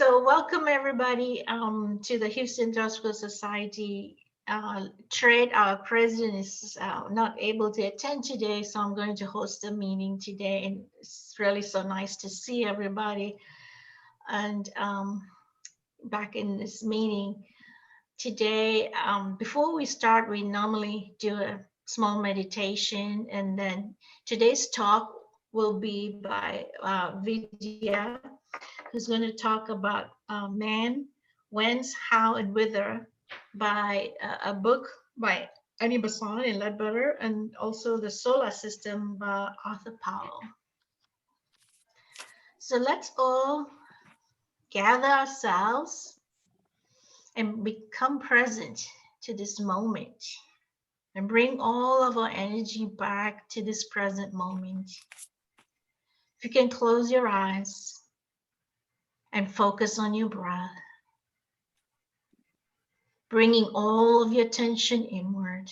So welcome everybody to the Houston Theosophical Society trade. Our president is not able to attend today, so I'm going to host a meeting today, and it's really so nice to see everybody. And back in this meeting today, before we start, we normally do a small meditation, and then today's talk will be by Vidya, who's going to talk about man, whence, how, and whither, by a book by Besant and Leadbeater, and also the solar system by Arthur Powell. So let's all gather ourselves and become present to this moment and bring all of our energy back to this present moment. If you can close your eyes and focus on your breath, bringing all of your attention inward,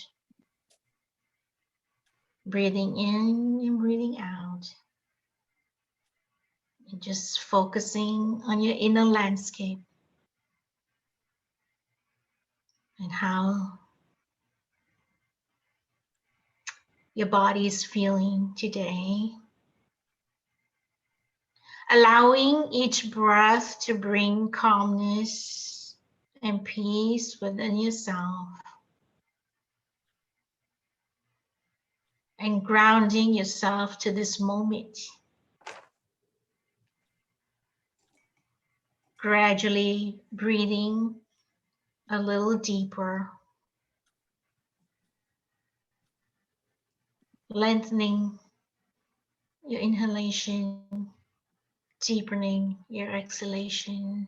breathing in and breathing out, and just focusing on your inner landscape and how your body is feeling today. Allowing each breath to bring calmness and peace within yourself, and grounding yourself to this moment. Gradually breathing a little deeper, lengthening your inhalation, deepening your exhalation.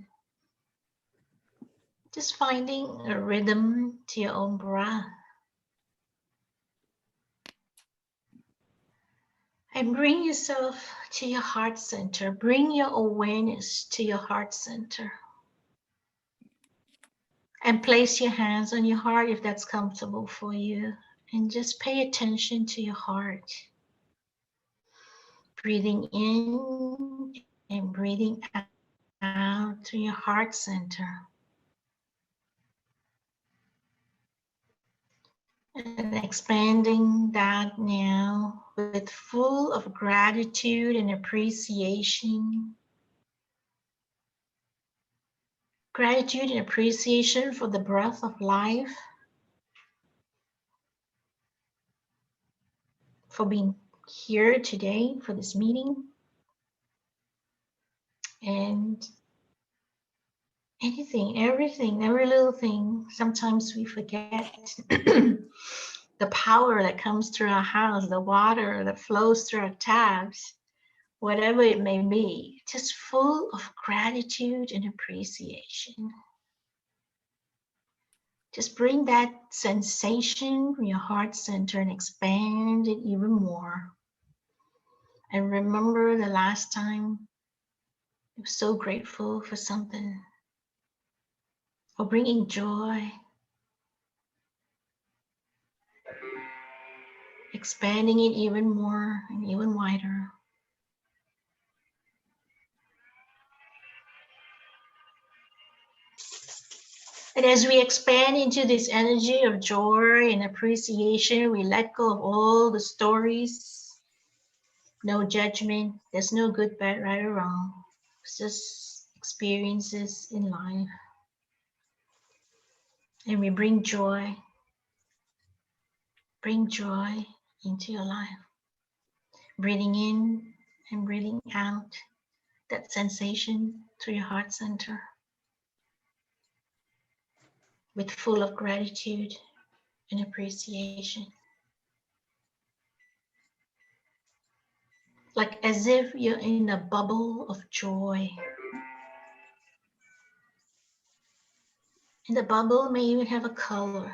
Just finding a rhythm to your own breath. And bring yourself to your heart center. Bring your awareness to your heart center. And place your hands on your heart if that's comfortable for you. And just pay attention to your heart. Breathing in and breathing out to your heart center. And expanding that now with full of gratitude and appreciation. Gratitude and appreciation for the breath of life, for being here today for this meeting, and anything, everything, every little thing. Sometimes we forget the power that comes through our house, the water that flows through our taps, whatever it may be, just full of gratitude and appreciation. Just bring that sensation from your heart center and expand it even more. And remember the last time you were so grateful for something, or bringing joy, expanding it even more and even wider. And as we expand into this energy of joy and appreciation, we let go of all the stories. No judgment. There's no good, bad, right, or wrong. It's just experiences in life. And we bring joy into your life. Breathing in and breathing out that sensation through your heart center, with full of gratitude and appreciation. Like as if you're in a bubble of joy. And the bubble may even have a color.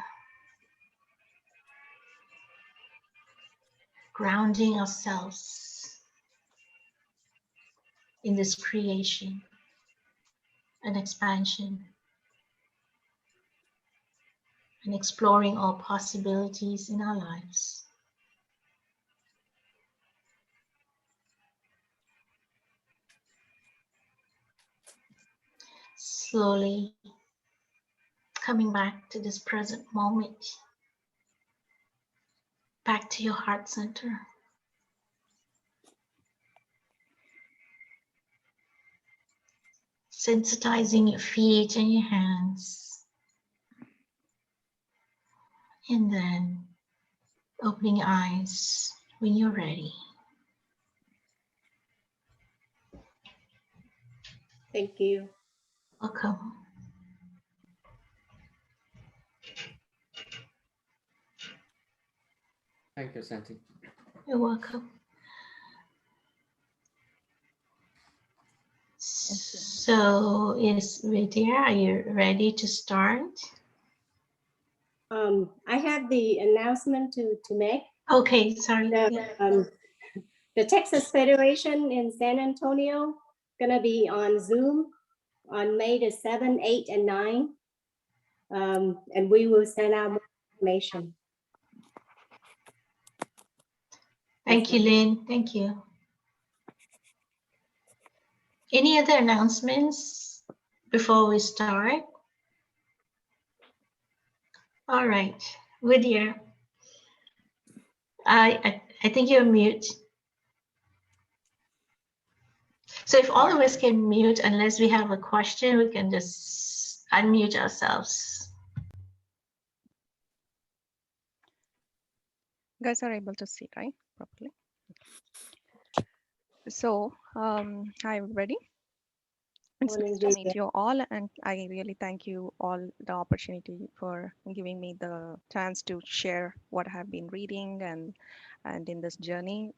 Grounding ourselves in this creation and expansion, and exploring all possibilities in our lives. slowly coming back to this present moment, back to your heart center. Sensitizing your feet and your hands. And then opening your eyes when you're ready. Thank you. Welcome. Thank you, Santi. You're welcome. So, is Vidya, are you ready to start? I have the announcement to make. Okay, sorry. The Texas Federation in San Antonio gonna be on Zoom on May the 7th, 8th, and 9th. And we will send out more information. Thank you, Lynn. Thank you. Any other announcements before we start? All right, Vidya. I think you're mute. So if all of us can mute, unless we have a question, we can just unmute ourselves. You guys are able to see, right? Properly. So, hi everybody. It's nice to meet you all, and I really thank you all the opportunity for giving me the chance to share what I have been reading and in this journey,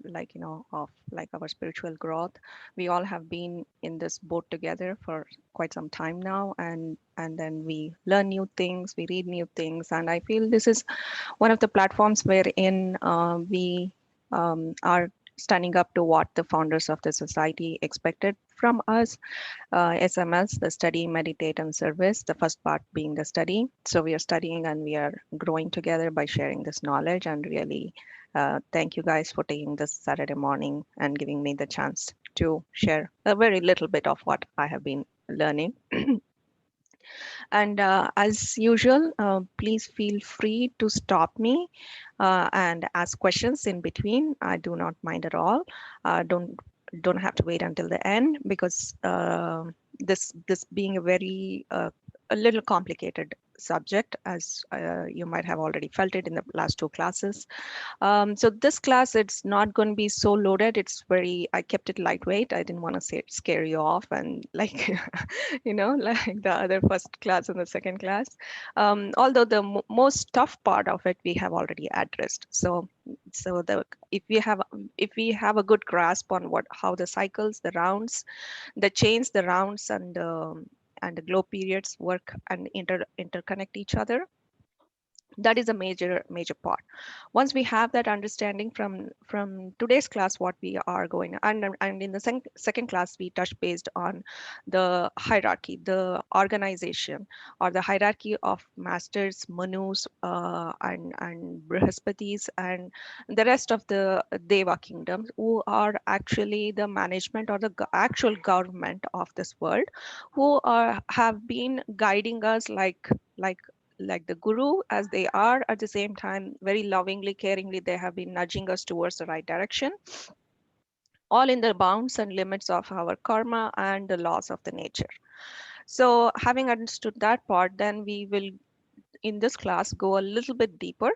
like of like our spiritual growth. We all have been in this boat together for quite some time now, and then we learn new things, we read new things, and I feel this is one of the platforms wherein we are standing up to what the founders of the society expected from us. SMS, the study, meditate, and service, the first part being the study. So we are studying and we are growing together by sharing this knowledge, and really thank you guys for taking this Saturday morning and giving me the chance to share a very little bit of what I have been learning. And as usual, please feel free to stop me and ask questions in between. I do not mind at all. Don't have to wait until the end, because this being a very a little complicated subject, as you might have already felt it in the last two classes. So this class, it's not going to be so loaded. I kept it lightweight. I didn't want to scare you off and like, like the other first class and the second class. Although the most tough part of it, we have already addressed. So if we have a good grasp on how the cycles, the rounds, the chains, the rounds, and the glow periods work and interconnect each other, that is a major part. Once we have that understanding from today's class, what we are going, and in the second class we touch based on the hierarchy, the organization, or the hierarchy of masters, manus, and brihaspatis, and the rest of the deva kingdoms, who are actually the management or the actual government of this world, who have been guiding us like the guru, as they are at the same time very lovingly, caringly, they have been nudging us towards the right direction, all in the bounds and limits of our karma and the laws of the nature. So having understood that part, then we will in this class go a little bit deeper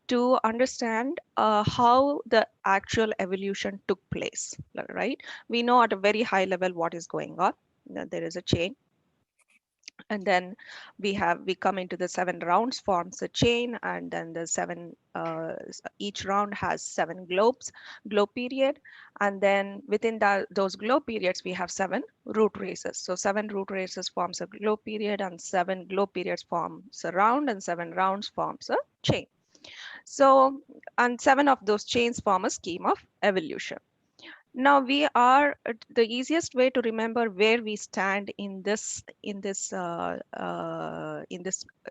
to understand how the actual evolution took place, right? We know at a very high level what is going on. There is a chain, and then we come into the 7 rounds, forms a chain, and then the 7 each round has 7 glow period, and then within those glow periods we have 7 root races. So 7 root races forms a glow period, and 7 glow periods forms a round, and 7 rounds forms a chain. So, and 7 of those chains form a scheme of evolution. Now we are the easiest way to remember where we stand in this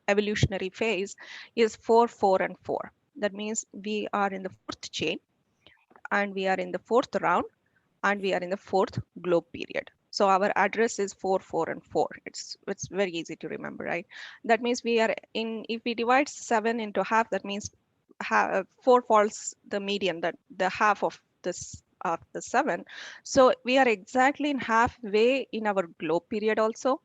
evolutionary phase is 4, 4, and 4. That means we are in the 4th chain, and we are in the 4th round, and we are in the 4th globe period. So our address is 4, 4, and 4. It's very easy to remember, right? That means we are in, if we divide 7 into half, that means 4 falls the median, that the half of this of the 7. So we are exactly in halfway in our globe period also.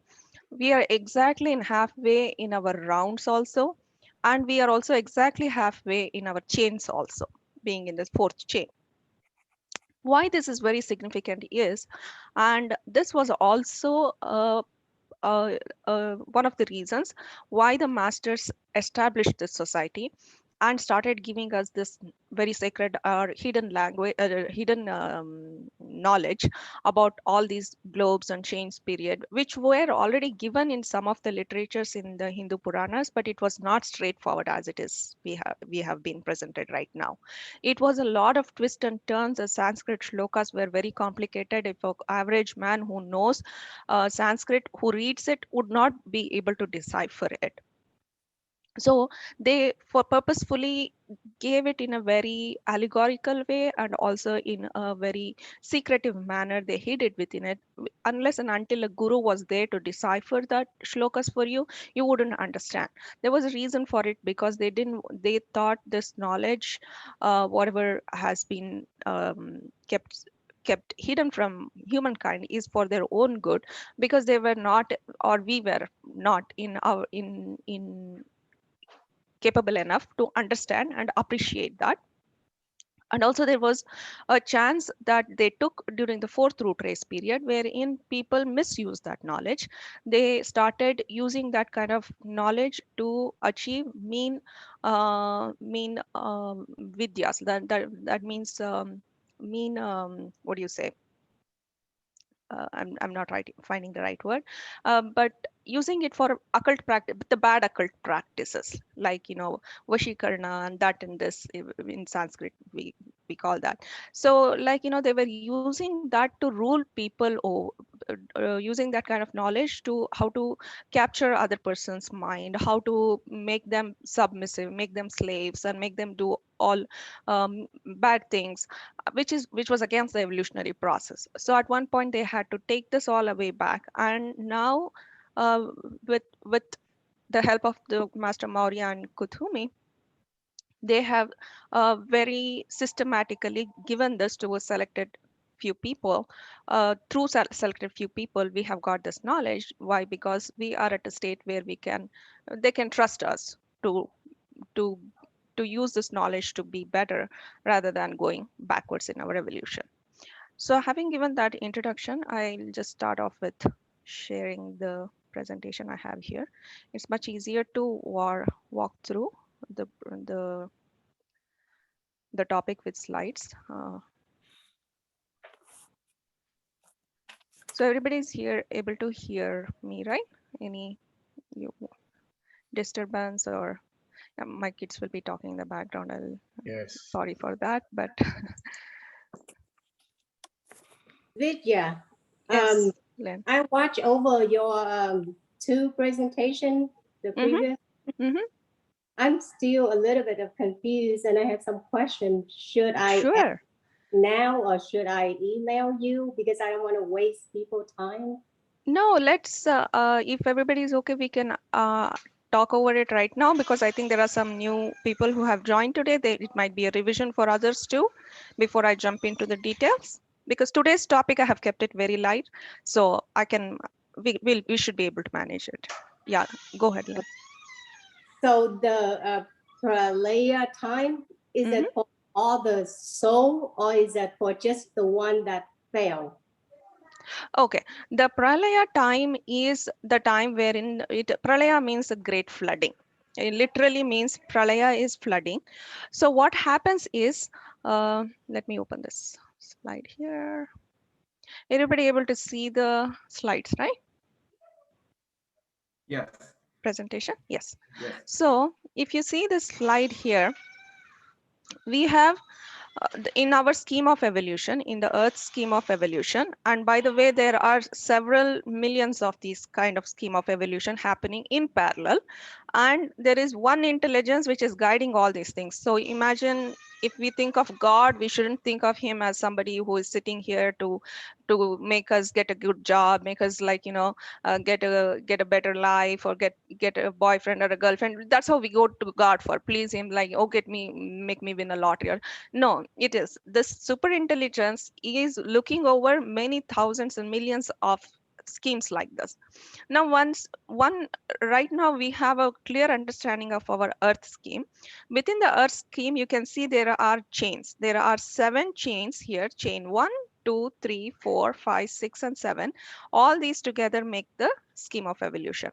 We are exactly in halfway in our rounds also. And we are also exactly halfway in our chains also, being in the fourth chain. Why this is very significant is, and this was also uh, one of the reasons why the masters established this society and started giving us this very sacred or hidden language, hidden knowledge about all these globes and chains period, which were already given in some of the literatures in the Hindu Puranas, but it was not straightforward as it is we have been presented right now. It was a lot of twists and turns. The Sanskrit shlokas were very complicated. If an average man who knows Sanskrit, who reads it, would not be able to decipher it. So they for purposefully gave it in a very allegorical way and also in a very secretive manner. They hid it within it. Unless and until a guru was there to decipher that shlokas for you, you wouldn't understand. There was a reason for it, because they thought this knowledge, whatever has been kept hidden from humankind, is for their own good, because they were not, or we were not in our in capable enough to understand and appreciate that. And also there was a chance that they took during the fourth root race period, wherein people misused that knowledge. They started using that kind of knowledge to achieve mean vidyas. That means mean, what do you say, I'm not finding the right word, but using it for occult practice, the bad occult practices, like, Vashikarna and that, and this in Sanskrit we call that. So, like, they were using that to rule people, or using that kind of knowledge to how to capture other person's mind, how to make them submissive, make them slaves, and make them do all bad things, which was against the evolutionary process. So at one point they had to take this all away back, and now uh, with the help of the Master Maurya and Kuthumi, they have very systematically given this to a selected few people. Through selected few people, we have got this knowledge. Why? Because we are at a state where they can trust us to to use this knowledge to be better, rather than going backwards in our evolution. So having given that introduction, I'll just start off with sharing the presentation I have here. It's much easier to walk through the the the topic with slides. So everybody's here able to hear me, right? Any you, disturbance, or my kids will be talking in the background. Yes. Sorry for that, but Vidya, yes, Len. I watched over your two presentation, the Mm-hmm. previous. Mm-hmm. I'm still a little bit of confused, and I have some questions. Should I ask Sure. now, or should I email you, because I don't want to waste people's time? No, let's, if everybody is okay, we can talk over it right now, because I think there are some new people who have joined today. It might be a revision for others too, before I jump into the details. Because today's topic, I have kept it very light, so we should be able to manage it. Yeah, go ahead, Lynn. So the Praliya time, is Mhm. it for all the soul, or is it for just the one that fell? Okay, the Pralaya time is the time wherein Pralaya means a great flooding. It literally means Pralaya is flooding. So what happens is, let me open this slide here. Everybody able to see the slides, right? Yes. Presentation? Yes. Yes. So if you see this slide here, we have in our scheme of evolution, in the Earth scheme of evolution, and by the way, there are several millions of these kind of scheme of evolution happening in parallel, and there is one intelligence which is guiding all these things. So imagine if we think of God, we shouldn't think of him as somebody who is sitting here to make us get a good job, make us get a better life, or get a boyfriend or a girlfriend. That's how we go to God for. Please him, like, oh, make me win a lottery. No, it is this super intelligence is looking over many thousands and millions of schemes like this. Now, once one right now we have a clear understanding of our Earth scheme. Within the Earth scheme, you can see there are chains. There are 7 chains here. Chain 1, 2, 3, 4, 5, 6, and 7. All these together make the scheme of evolution.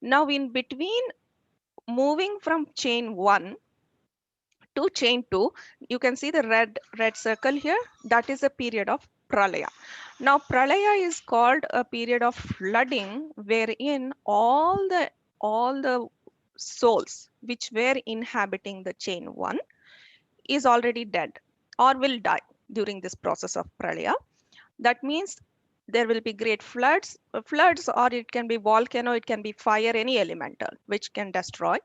Now, in between moving from chain 1 to chain 2, you can see the red circle here. That is a period of Pralaya. Now, Pralaya is called a period of flooding wherein all the souls which were inhabiting the chain 1 is already dead or will die during this process of Pralaya. That means there will be great floods, or it can be volcano, it can be fire, any elemental which can destroy.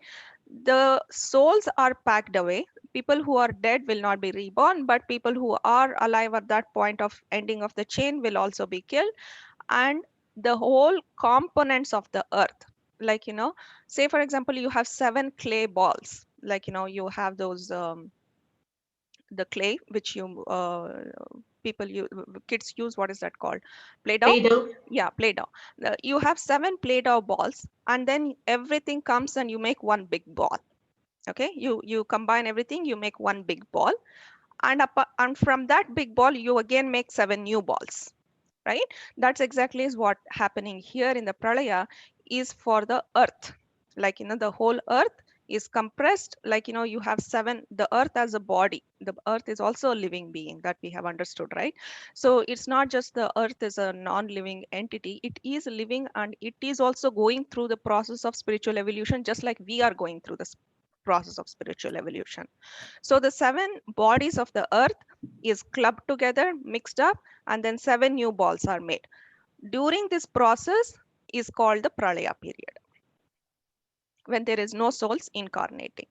The souls are packed away. People who are dead will not be reborn, but people who are alive at that point of ending of the chain will also be killed. And the whole components of the earth, like, say for example, you have 7 clay balls, like, you have those the clay which people you kids use, what is that called, play-doh. Play-Doh. Yeah, play-doh. You have 7 play-doh balls, and then everything comes and you make one big ball. Okay, you combine everything, you make one big ball, and from that big ball you again make 7 new balls, right? That's exactly is what happening here in the Pralaya is for the earth. Like, the whole earth is compressed, like, you have 7, the earth as a body. The earth is also a living being, that we have understood, right? So it's not just the earth is a non-living entity, it is living, and it is also going through the process of spiritual evolution, just like we are going through this process of spiritual evolution. So the 7 bodies of the earth is clubbed together, mixed up, and then 7 new balls are made. During this process is called the Pralaya period, when there is no souls incarnating.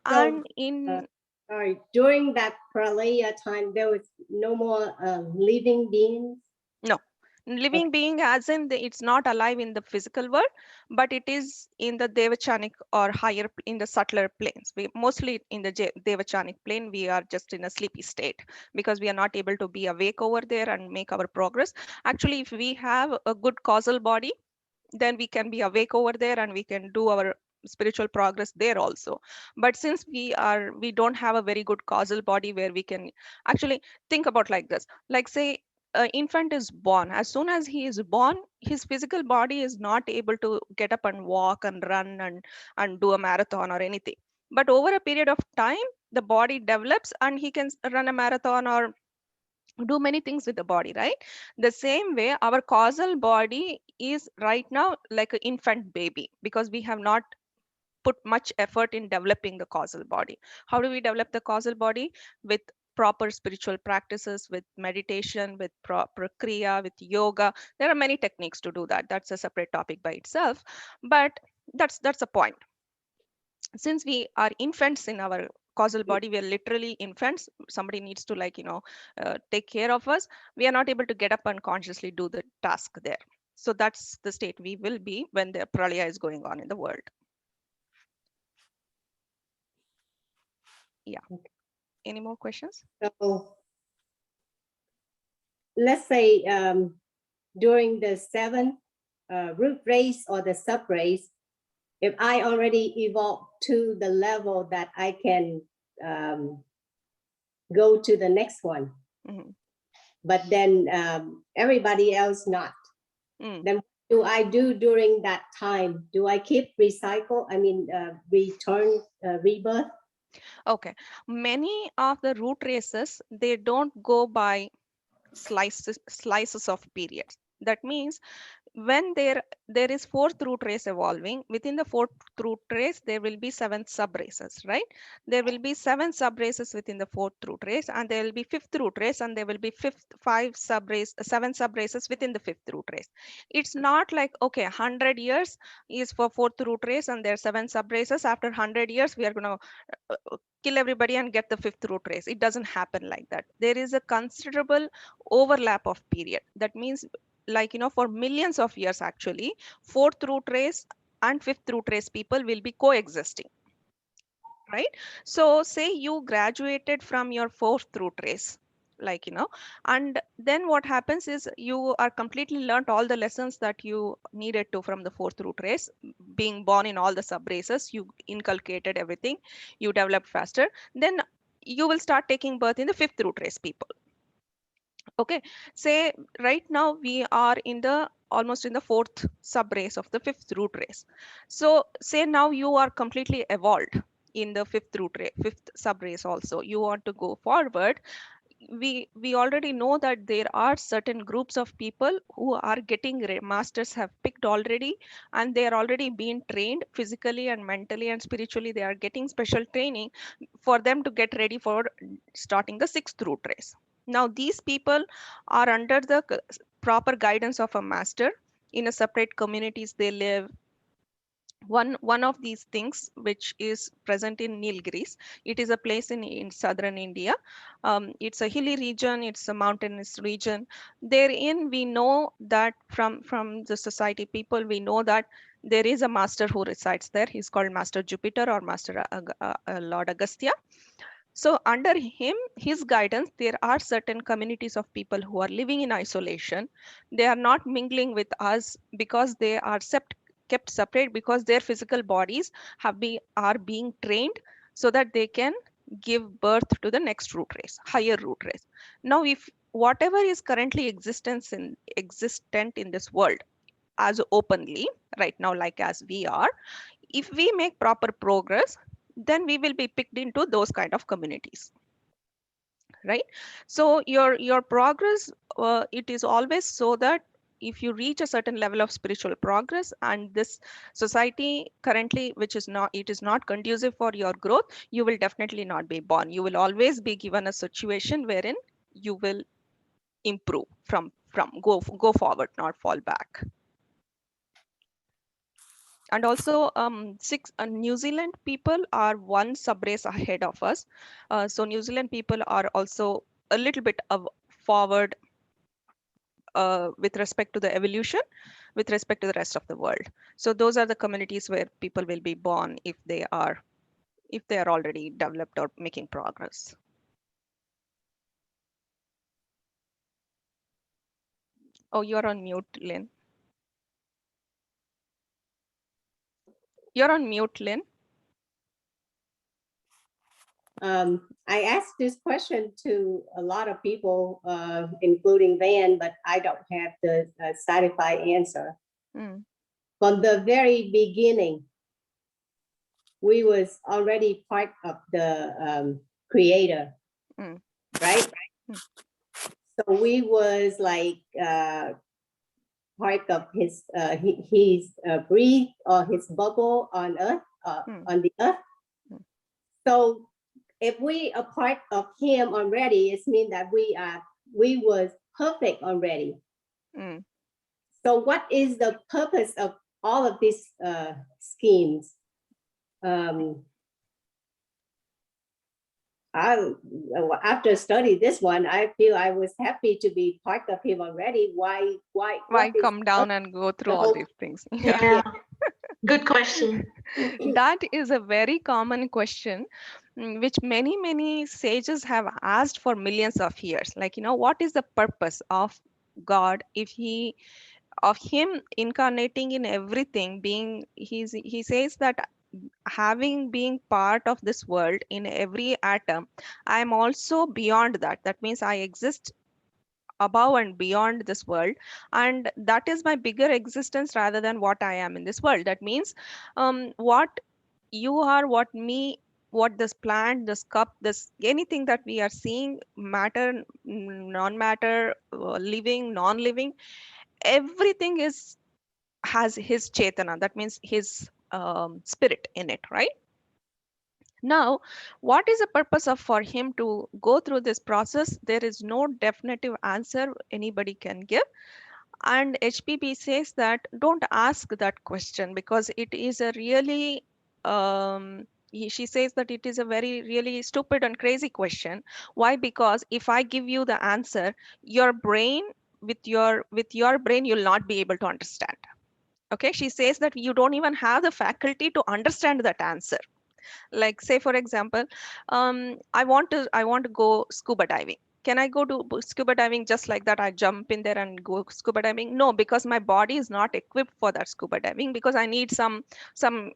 So, And in sorry, during that Pralaya time, there was no more living beings. no living being, as in it's not alive in the physical world, but it is in the devachanic or higher, in the subtler planes. We mostly in the devachanic plane, we are just in a sleepy state because we are not able to be awake over there and make our progress. Actually, if we have a good causal body, then we can be awake over there and we can do our spiritual progress there also. But since we don't have a very good causal body where we can actually think about like this, like say infant is born. As soon as he is born, his physical body is not able to get up and walk and run and do a marathon or anything. But over a period of time, the body develops and he can run a marathon or do many things with the body, right? The same way our causal body is right now like an infant baby, because we have not put much effort in developing the causal body. How do we develop the causal body? With proper spiritual practices, with meditation, with proper kriya, with yoga. There are many techniques to do that. That's a separate topic by itself, but that's a point. Since we are infants in our causal body, we are literally infants, somebody needs to take care of us. We are not able to get up and consciously do the task there. So that's the state we will be when the Pralaya is going on in the world. Yeah. Any more questions? So let's say during the 7 root race or the sub race, if I already evolved to the level that I can go to the next one, but then everybody else not, then what do I do during that time? Do I keep recycle? I mean, return rebirth? Okay. Many of the root races, they don't go by slices of periods. That means when there is fourth root race evolving, within the fourth root race there will be seven sub races, right? There will be seven sub races within the fourth root race, and there will be fifth root race, and there will be seven sub races within the fifth root race. It's not like, okay, 100 years is for fourth root race and there are seven sub races. After 100 years we are going to kill everybody and get the fifth root race. It doesn't happen like that. There is a considerable overlap of period. That means, like, for millions of years actually, fourth root race and fifth root race people will be coexisting, right? So say you graduated from your fourth root race, like, and then what happens is you are completely learnt all the lessons that you needed to from the fourth root race. Being born in all the sub races, you inculcated everything, you developed faster, then you will start taking birth in the fifth root race people. Okay, say right now we are in the almost in the fourth sub race of the fifth root race. So say now you are completely evolved in the fifth sub race also. You want to go forward. We already know that there are certain groups of people who are getting masters have picked already, and they are already being trained physically and mentally and spiritually. They are getting special training for them to get ready for starting the sixth root race. Now these people are under the proper guidance of a master. In a separate communities they live. One of these things which is present in Nilgiris, it is a place in southern India. It's a hilly region, it's a mountainous region. Therein we know that from the society people, we know that there is a master who resides there. He's called Master Jupiter or Master Lord Agastya. So under him, his guidance, there are certain communities of people who are living in isolation. They are not mingling with us because they are kept separate, because their physical bodies are being trained so that they can give birth to the next root race, higher root race. Now, if whatever is currently existent in this world as openly right now, like as we are, if we make proper progress, then we will be picked into those kind of communities, right? So your progress, it is always so that if you reach a certain level of spiritual progress, and this society currently, which is not, it is not conducive for your growth, you will definitely not be born. You will always be given a situation wherein you will improve from go forward, not fall back. And also, New Zealand people are one subrace ahead of us. So New Zealand people are also a little bit forward with respect to the evolution, with respect to the rest of the world. So those are the communities where people will be born if they are already developed or making progress. Oh, you're on mute, Lynn. You're on mute, Lynn. I asked this question to a lot of people, including Van, but I don't have the satisfied answer. Mm. From the very beginning, we was already part of the creator, right? So we was like part of his breathe or his bubble on earth, on the earth. So if we are part of him already, it means that we was perfect already. So what is the purpose of all of these schemes? After study this one, I feel I was happy to be part of him already. Why come down and go through all these things? Yeah. Good question. That is a very common question, which many sages have asked for millions of years. Like, what is the purpose of God if of him incarnating in everything, he says that being part of this world in every atom, I am also beyond that. That means I exist above and beyond this world, and that is my bigger existence rather than what I am in this world. That means what you are, what this plant, this cup, this anything that we are seeing, matter, non-matter, living, non-living, everything is has his chetana, that means his spirit in it, right? Now, what is the purpose of for him to go through this process? There is no definitive answer anybody can give. And HPB says that don't ask that question because it is a really, she says that it is a very really stupid and crazy question. Why? Because if I give you the answer, your brain, with your brain, you'll not be able to understand. Okay, she says that you don't even have the faculty to understand that answer. Like say for example, I want to go scuba diving. Can I go to scuba diving just like that? I jump in there and go scuba diving? No, because my body is not equipped for that scuba diving, because I need some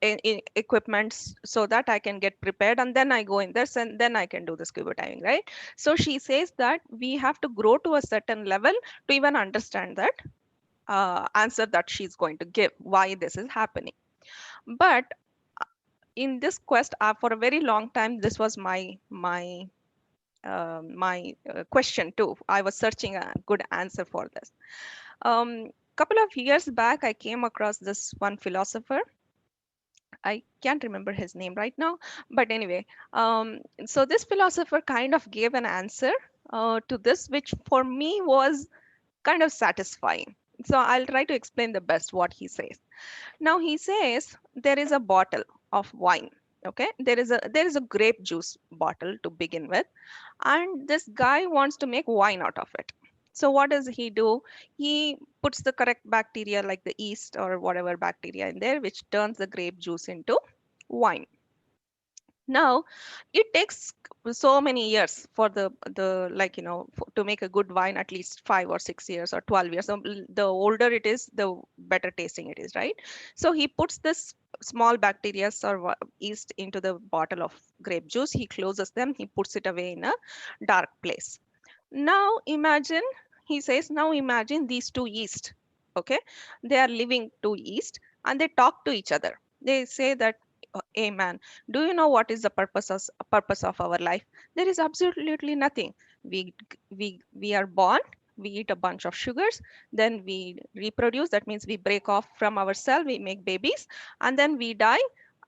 equipments so that I can get prepared, and then I go in there and then I can do the scuba diving, right? So she says that we have to grow to a certain level to even understand that answer that she's going to give, why this is happening. But in this quest, for a very long time, this was my question too. I was searching a good answer for this. Couple of years back, I came across this one philosopher. I can't remember his name right now, but anyway, so this philosopher kind of gave an answer to this, which for me was kind of satisfying. So I'll try to explain the best what he says. Now he says there is a bottle of wine. Okay, there is a grape juice bottle to begin with, and this guy wants to make wine out of it. So what does he do? He puts the correct bacteria like the yeast or whatever bacteria in there, which turns the grape juice into wine. Now, it takes so many years for the like to make a good wine, at least 5 or 6 years or 12 years. So the older it is, the better tasting it is, right? So he puts this small bacteria or yeast into the bottle of grape juice. He closes them. He puts it away in a dark place. Now imagine, he says, now imagine these two yeast. Okay, they are living two yeast and they talk to each other. They say that, hey man, do you know what is the purpose of our life? There is absolutely nothing. We are born, we eat a bunch of sugars, then we reproduce. That means we break off from our cell, we make babies, and then we die.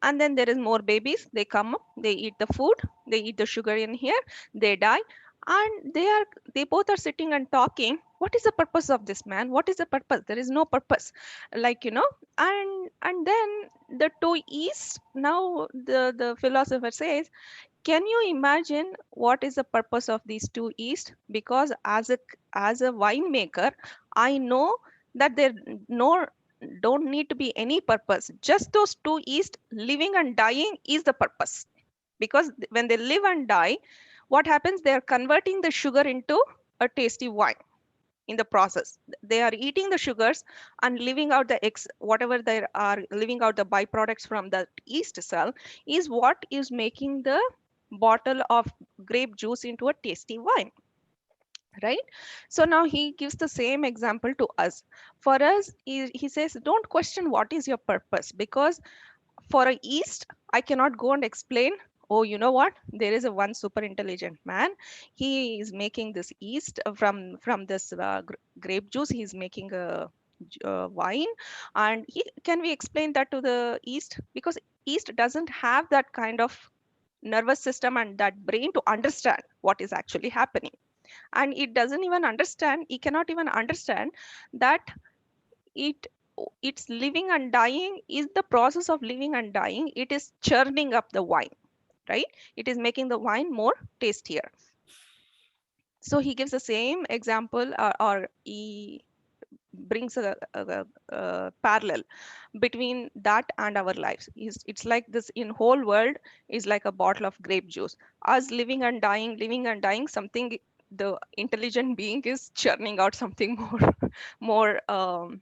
And then there is more babies. They come up, they eat the food, they eat the sugar in here, they die, and they both are sitting and talking. What is the purpose of this, man? What is the purpose? There is no purpose, like and then the two east. Now the philosopher says, can you imagine what is the purpose of these two east? Because as a winemaker, I know that there no don't need to be any purpose. Just those two east living and dying is the purpose. Because when they live and die, what happens? They are converting the sugar into a tasty wine in the process. They are eating the sugars and leaving out the whatever they are leaving out the byproducts from the yeast cell is what is making the bottle of grape juice into a tasty wine, right? So now he gives the same example to us. For us, he says, don't question what is your purpose, because for a yeast, I cannot go and explain, oh, you know what, there is a one super intelligent man. He is making this yeast from this grape juice. He's making a wine. And can we explain that to the yeast? Because yeast doesn't have that kind of nervous system and that brain to understand what is actually happening. And it doesn't even understand, it cannot even understand that it it's living and dying is the process of living and dying. It is churning up the wine, right? It is making the wine more tastier. So he gives the same example, or he brings a parallel between that and our lives. It's like this in whole world is like a bottle of grape juice. Us living and dying, something, the intelligent being is churning out something more more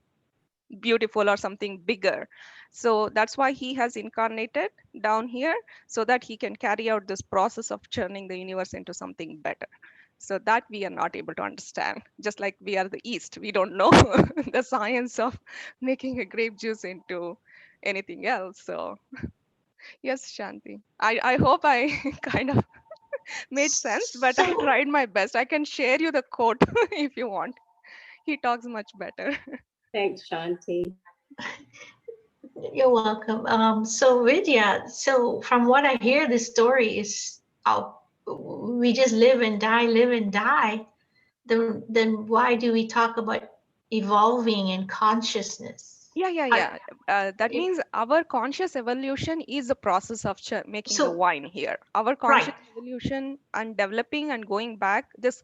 beautiful or something bigger. So that's why he has incarnated down here, so that he can carry out this process of churning the universe into something better. So that we are not able to understand, just like we are the east, we don't know the science of making a grape juice into anything else. So yes, Shanti, I hope I kind of made sense, but I So, tried my best. I can share you the quote if you want. He talks much better. Thanks, Shanti. You're welcome. So Vidya, so from what I hear, the story is we just live and die. Then why do we talk about evolving in consciousness? Yeah, yeah, I, yeah. That it, means our conscious evolution is the process of making the so wine here. Our right. conscious evolution and developing and going back, this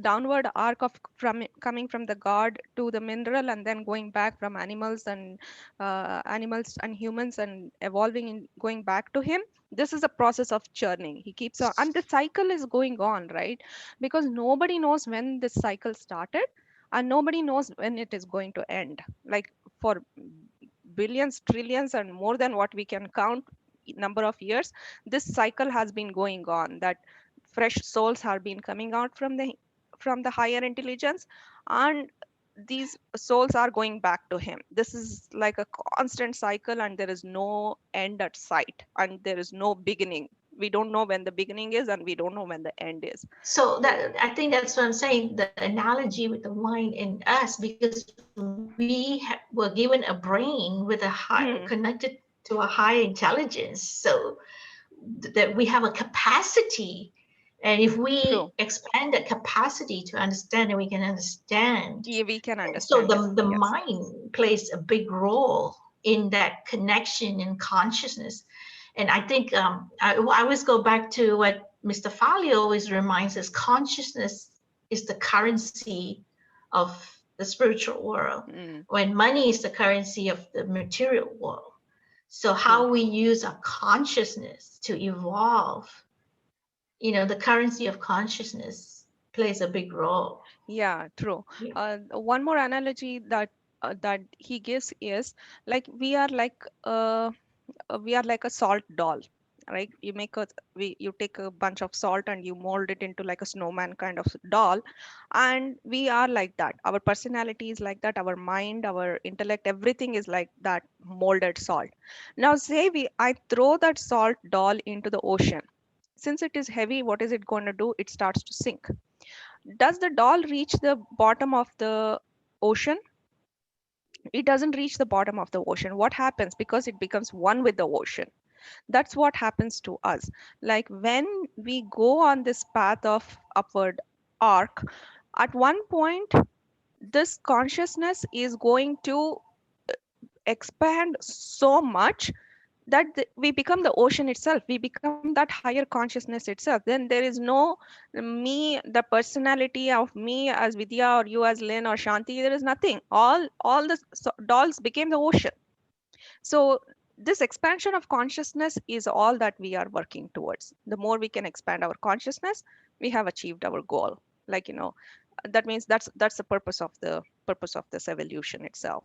downward arc of coming from the god to the mineral, and then going back from animals and humans, and evolving and going back to him. This is a process of churning. He keeps on, and the cycle is going on, right? Because nobody knows when this cycle started, and nobody knows when it is going to end. Like, for billions, trillions, and more than what we can count number of years, this cycle has been going on, that fresh souls have been coming out from the higher intelligence, and these souls are going back to him. This is like a constant cycle, and there is no end at sight, and there is no beginning. We don't know when the beginning is, and we don't know when the end is. So So that I think that's what I'm saying. The analogy with the wine in us, because we were given a brain with a high hmm, connected to a high intelligence, so that we have a capacity, and if we true. expand that capacity to understand, then we can understand. Yeah, we can So understand it. the Yes. mind plays a big role in that connection and consciousness. And I think I always go back to what Mr. Fali always reminds us: consciousness is the currency of the spiritual world, Mm, when money is the currency of the material world. So true. how we use our consciousness to evolve, the currency of consciousness plays a big role. Yeah, true. Yeah. One more analogy that he gives is, like, we are like a salt doll, right? You take a bunch of salt and you mold it into like a snowman kind of doll, and we are like that. Our personality is like that. Our mind, our intellect, everything is like that molded salt. Now, say I throw that salt doll into the ocean. Since it is heavy, what is it going to do? It starts to sink. Does the doll reach the bottom of the ocean? It doesn't reach the bottom of the ocean. What happens? Because it becomes one with the ocean. That's what happens to us. Like, when we go on this path of upward arc, at one point, this consciousness is going to expand so much that we become the ocean itself. We become that higher consciousness itself. Then there is no me, the personality of me as Vidya, or you as Lynn or Shanti. There is nothing. All the dolls became the ocean. So this expansion of consciousness is all that we are working towards. The more we can expand our consciousness, we have achieved our goal. Like, that means that's the purpose of this evolution itself.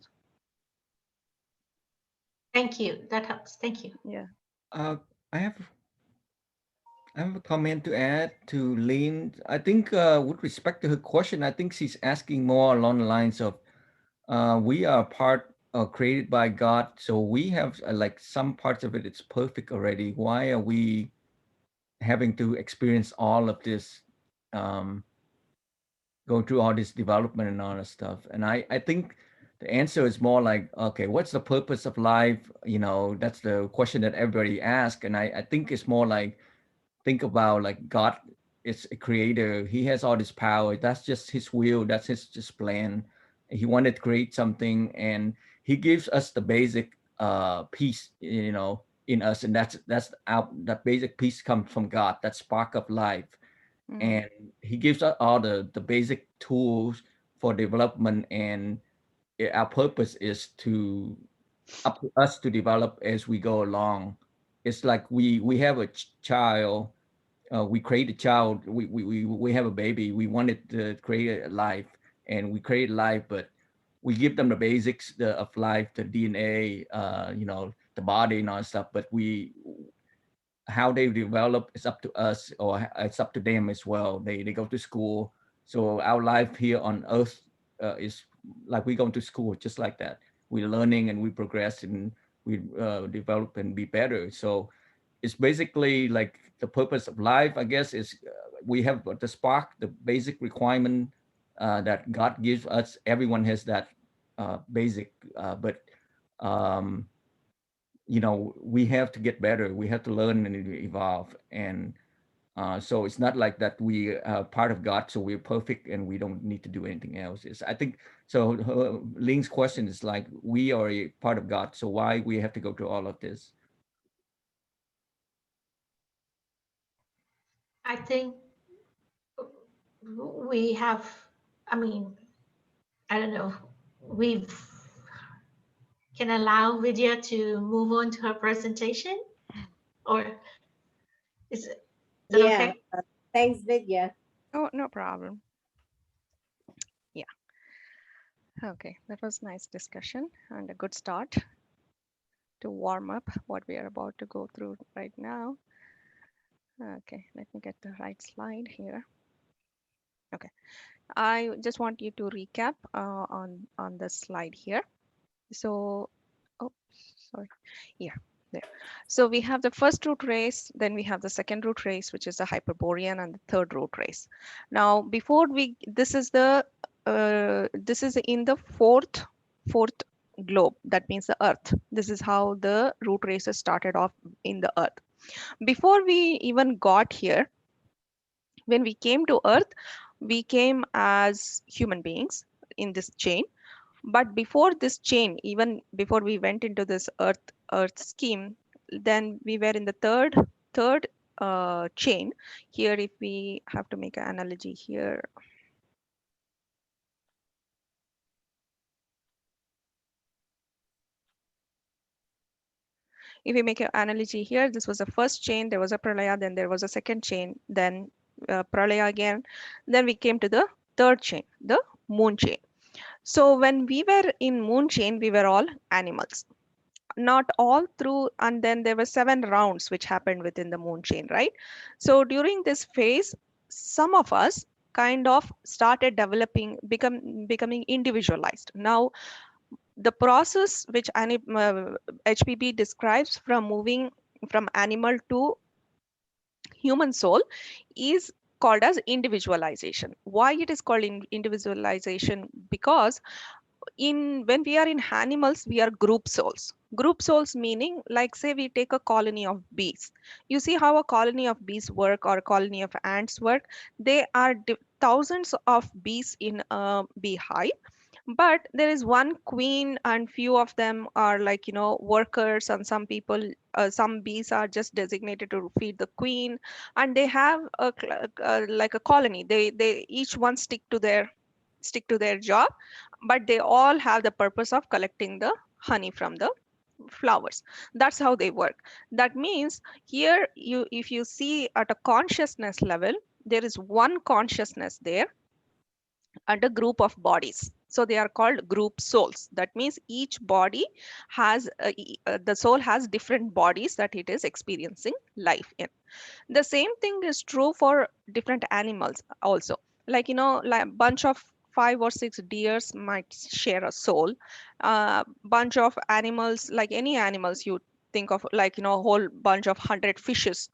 Thank you. That helps. Thank you. Yeah. Uh, I have a comment to add to Lynn. I think with respect to her question, I think she's asking more along the lines of we are part created by God, so we have like some parts of it. It's perfect already. Why are we having to experience all of this, um, going through all this development and all that stuff? And I think the answer is more like, okay, what's the purpose of life? That's the question that everybody asks. And I think it's more like, think about like God is a creator. He has all this power. That's just his will. That's his just plan. He wanted to create something, and he gives us the basic peace, in us, and that's out. That basic peace comes from God. That spark of life, Mm, and he gives us all the basic tools for development. And our purpose is to up to us to develop as we go along. It's like we have a child, we create a child, we have a baby, we wanted to create a life, and we create life, but we give them the basics of life, the DNA, the body and all that stuff. But how they develop is up to us, or it's up to them as well. They go to school. So our life here on earth is like we go to school, just like that. We're learning and we progress, and we develop and be better. So it's basically like the purpose of life, I guess, is we have the spark, the basic requirement that God gives us. Everyone has that basic, but um, we have to get better. We have to learn and evolve. And so it's not like that we are part of God, so we're perfect and we don't need to do anything else. I think so. Ling's question is like, we are a part of God, so why we have to go through all of this? I think we have, I mean, I don't know, we can allow Vidya to move on to her presentation, or is it Yeah, okay? thanks, Vidya. Oh, no problem. Yeah. Okay, that was nice discussion and a good start to warm up what we are about to go through right now. Okay, let me get the right slide here. Okay, I just want you to recap on the slide here. So, oh, sorry, yeah, there. So we have the first root race, then we have the second root race, which is the Hyperborean, and the third root race. Now, before we, this is in the fourth globe. That means the Earth. This is how the root races started off in the Earth. Before we even got here, when we came to Earth, we came as human beings in this chain. But before this chain, even before we went into this earth scheme, then we were in the third chain. Here, if we have to make an analogy here, if we make an analogy here, this was the first chain, there was a Pralaya, then there was a second chain, then Pralaya again, then we came to the third chain, the moon chain. So when we were in moon chain, we were all animals. Not all through, and then there were 7 rounds which happened within the moon chain, right? So during this phase, some of us kind of started developing, becoming individualized. Now the process which HPB describes from moving from animal to human soul is called as individualization. Why it is called individualization? Because when we are in animals, we are group souls. Group souls meaning, like, say we take a colony of bees. You see how a colony of bees work, or a colony of ants work. They are thousands of bees in a beehive, but there is one queen and few of them are, like, workers, and some people, some bees are just designated to feed the queen, and they have like a colony. They each one stick to their job, but they all have the purpose of collecting the honey from the flowers. That's how they work. That means here, if you see at a consciousness level, there is one consciousness there and a group of bodies, so they are called group souls. That means each body has the soul has different bodies that it is experiencing life in. The same thing is true for different animals also. Like, like a bunch of 5 or 6 deers might share a soul. Bunch of animals, like any animals you think of, like, a whole bunch of 100 fishes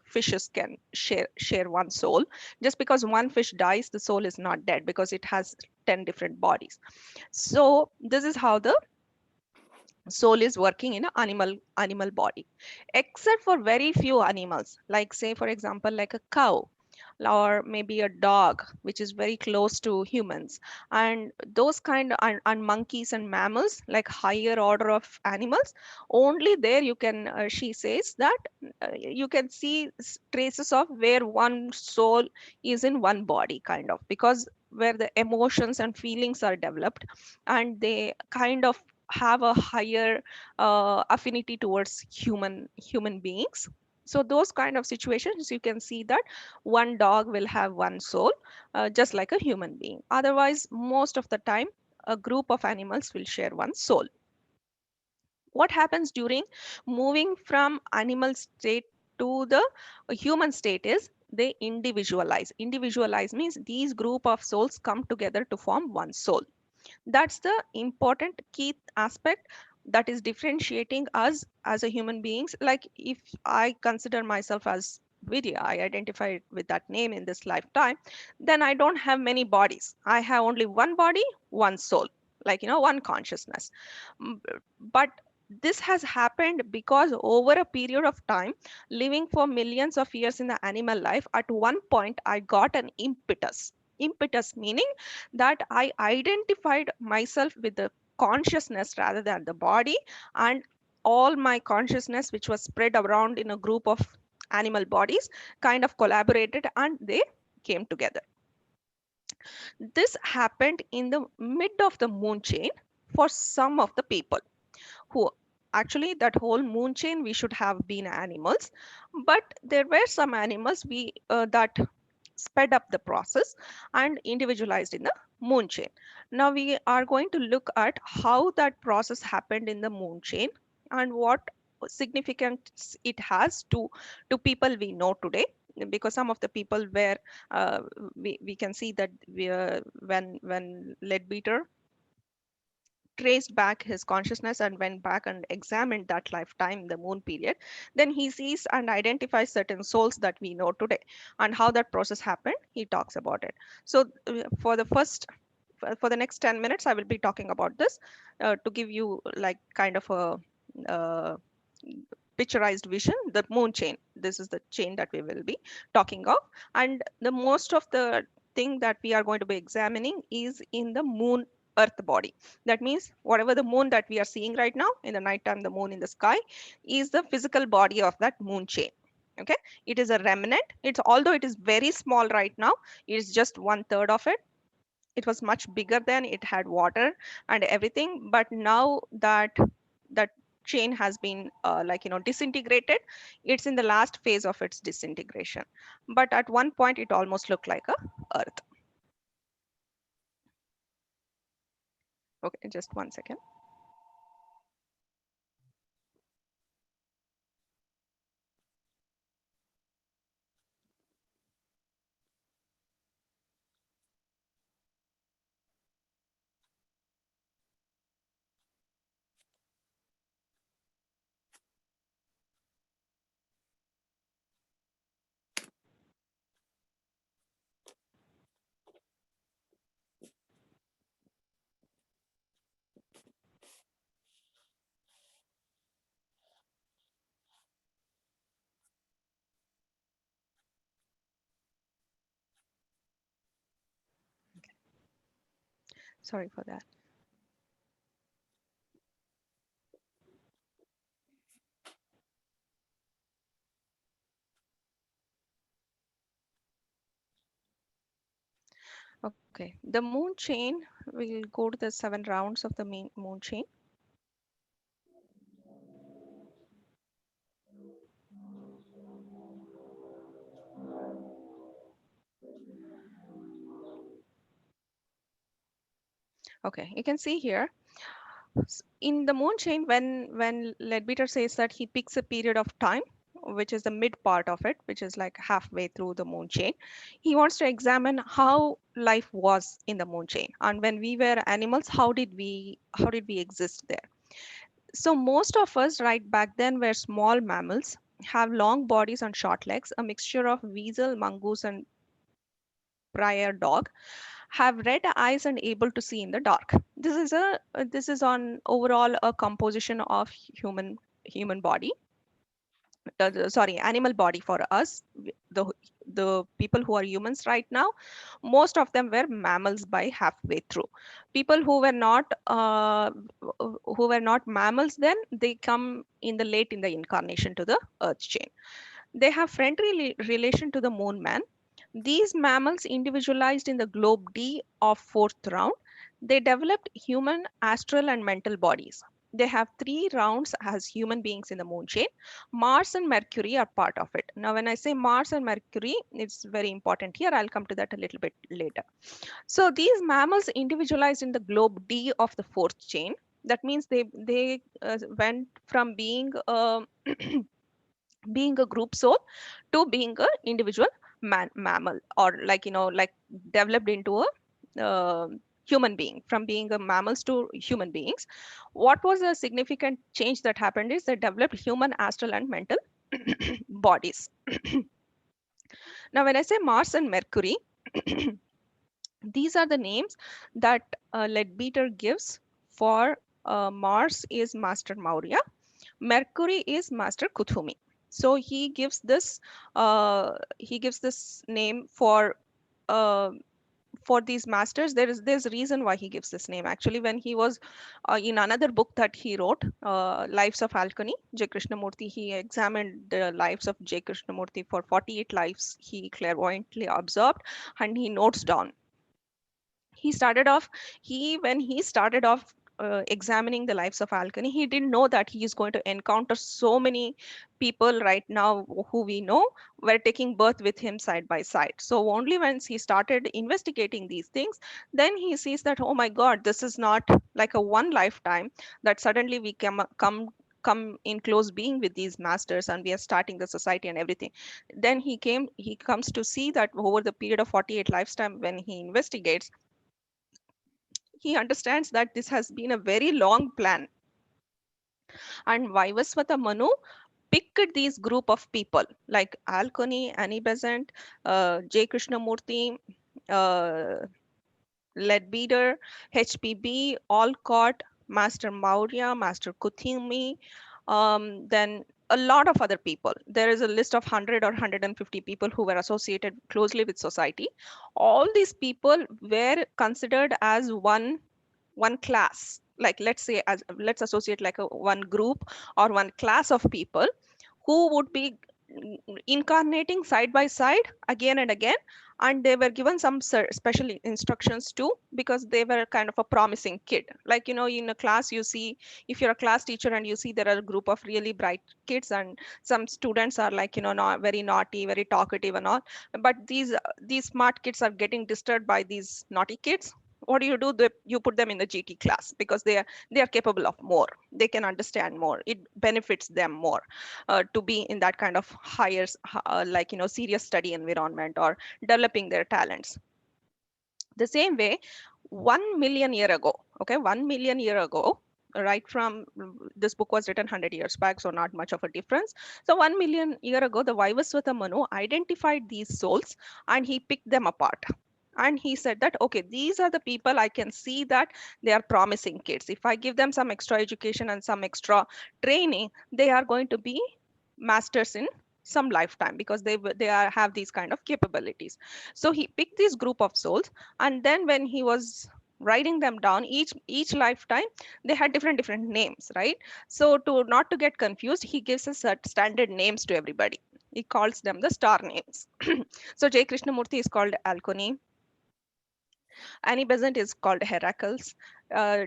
can share one soul. Just because one fish dies, the soul is not dead, because it has 10 different bodies. So this is how the soul is working in an animal body, except for very few animals, like, say for example, like a cow, or maybe a dog, which is very close to humans, and those kind of, and monkeys and mammals, like higher order of animals. Only there you can, she says that you can see traces of where one soul is in one body, kind of, because where the emotions and feelings are developed, and they kind of have a higher affinity towards human beings. So those kind of situations, you can see that one dog will have one soul, just like a human being. Otherwise, most of the time, a group of animals will share one soul. What happens during moving from animal state to the human state is they individualize means these group of souls come together to form one soul. That's the important key aspect that is differentiating us as a human beings. Like, if I consider myself as Vidya, I identify with that name in this lifetime, then I don't have many bodies. I have only one body, one soul, like, one consciousness. But this has happened because over a period of time, living for millions of years in the animal life, at one point I got an impetus. Impetus meaning that I identified myself with the consciousness rather than the body, and all my consciousness, which was spread around in a group of animal bodies, kind of collaborated and they came together. This happened in the mid of the moon chain for some of the people who actually, that whole moon chain, we should have been animals, but there were some animals that sped up the process and individualized in the moon chain. Now we are going to look at how that process happened in the moon chain and what significance it has to people we know today, because some of the people were we can see that when Leadbeater traced back his consciousness and went back and examined that lifetime, the moon period, then he sees and identifies certain souls that we know today. And how that process happened, he talks about it. So for the next 10 minutes, I will be talking about this to give you like kind of a uh, picturized vision. The moon chain, this is the chain that we will be talking of. And the most of the thing that we are going to be examining is in the moon earth body. That means whatever the moon that we are seeing right now in the nighttime, the moon in the sky is the physical body of that moon chain. Okay, it is a remnant. It's, although it is very small right now, it is just 1/3 of it. It was much bigger then, it had water and everything, but now that chain has been disintegrated. It's in the last phase of its disintegration, but at one point it almost looked like a earth. Okay, just one second. Sorry for that. Okay, the moon chain, we'll go to the 7 rounds of the main moon chain. Okay, you can see here in the moon chain, when Leadbeater says that he picks a period of time, which is the mid part of it, which is like halfway through the moon chain, he wants to examine how life was in the moon chain, and when we were animals, how did we exist there. So most of us right back then were small mammals, have long bodies and short legs, a mixture of weasel, mongoose, and prior dog, have red eyes and able to see in the dark. This is on overall a composition of human body. Sorry, animal body for us. The people who are humans right now, most of them were mammals by halfway through. People who were not mammals then, they come in the late in the incarnation to the earth chain. They have friendly relation to the moon man. These mammals individualized in the globe D of fourth round. They developed human, astral, and mental bodies. They have 3 rounds as human beings in the moon chain. Mars and Mercury are part of it. Now, when I say Mars and Mercury, it's very important here. I'll come to that a little bit later. So these mammals individualized in the globe D of the fourth chain. That means they went from being being a group soul to being a individual mammal, or like developed into a human being, from being a mammals to human beings. What was a significant change that happened is they developed human, astral, and mental bodies. Now when I say Mars and Mercury, these are the names that Leadbeater gives for Mars is Master Maurya, Mercury is Master Kuthumi. So he gives this name uh, for these masters. There's a reason why he gives this name. Actually, when he was in another book that he wrote, Lives of Alchemy, J. Krishnamurti, he examined the lives of J. Krishnamurti for 48 lives he clairvoyantly observed, and he notes down. He started off, when he started off examining the lives of Alchemy, he didn't know that he is going to encounter so many people right now who we know were taking birth with him side by side. So only once he started investigating these things, then he sees that, oh my God, this is not like a one lifetime that suddenly we come in close being with these masters and we are starting the society and everything. Then he comes to see that over the period of 48 lifetime, when he investigates, he understands that this has been a very long plan. And Vaivasvata Manu picked these group of people like Alkoni, Annie Besant, J. Krishnamurti, uh, Leadbeater, HPB, Alcott, Master Maurya, Master Kuthumi, then a lot of other people. There is a list of 100 or 150 people who were associated closely with society. All these people were considered as one class, like let's associate like a one group or one class of people who would be incarnating side by side again and again, and they were given some special instructions too, because they were kind of a promising kid. Like, in a class, you see, if you're a class teacher and you see there are a group of really bright kids and some students are like, not very naughty, very talkative and all, but these smart kids are getting disturbed by these naughty kids. What do? You put them in the GT class because they are capable of more. They can understand more. It benefits them more to be in that kind of higher, like, serious study environment or developing their talents. The same way, 1 million year ago, okay, 1 million year ago, right from this book was written 100 years back, so not much of a difference. So 1 million year ago, the Vaivasvata Manu identified these souls and he picked them apart. And he said that, okay, these are the people I can see that they are promising kids. If I give them some extra education and some extra training, they are going to be masters in some lifetime because have these kind of capabilities. So he picked this group of souls, and then when he was writing them down, each lifetime they had different names, right? So to not to get confused, he gives us standard names to everybody. He calls them the star names. So J. Krishnamurti is called Alkoni. Annie Besant is called Heracles. Uh,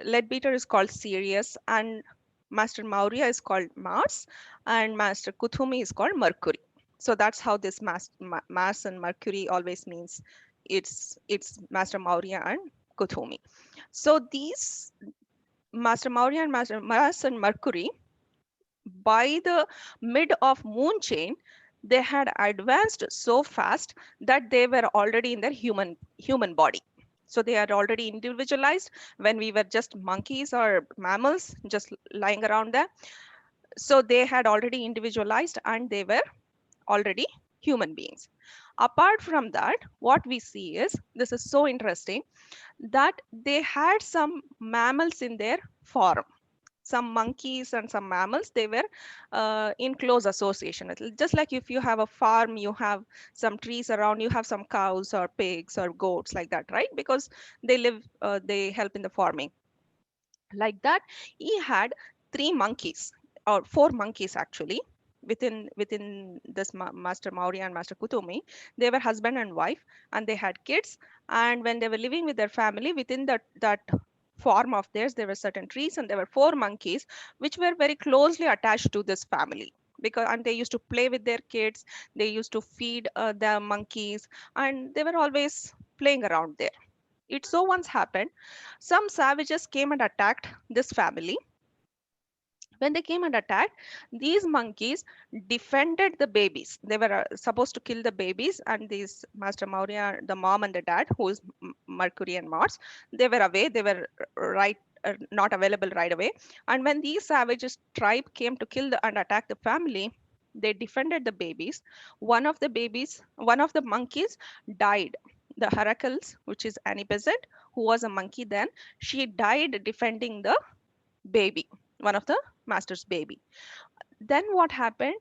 Leadbeater is called Sirius, and Master Maurya is called Mars, and Master Kuthumi is called Mercury. So that's how this Mars and Mercury always means it's Master Maurya and Kuthumi. So these Master Maurya and Master Mars and Mercury, by the mid of moon chain, they had advanced so fast that they were already in their human body. So they had already individualized when we were just monkeys or mammals just lying around there. So they had already individualized and they were already human beings. Apart from that, what we see is, this is so interesting, that they had some mammals in their form. Some monkeys and some mammals, they were in close association. Just like if you have a farm, you have some trees around, you have some cows or pigs or goats, like that, right? Because they help in the farming. Like that, he had 3 monkeys or 4 monkeys actually within this Master Maurya and Master Kutumi. They were husband and wife, and they had kids. And when they were living with their family within that farm of theirs, there were certain trees, and there were 4 monkeys which were very closely attached to this family, and they used to play with their kids. They used to feed the monkeys, and they were always playing around there. It so once happened, some savages came and attacked this family. When they came and attacked, these monkeys defended the babies. They were supposed to kill the babies, and these Master Maurya, the mom and the dad, who is Mercury and Mars, they were away. They were not available right away. And when these savages tribe came to kill and attack the family, they defended the babies. One of the monkeys died. The Heracles, which is Annie Besant, who was a monkey then, she died defending the baby, one of the master's baby. Then what happened?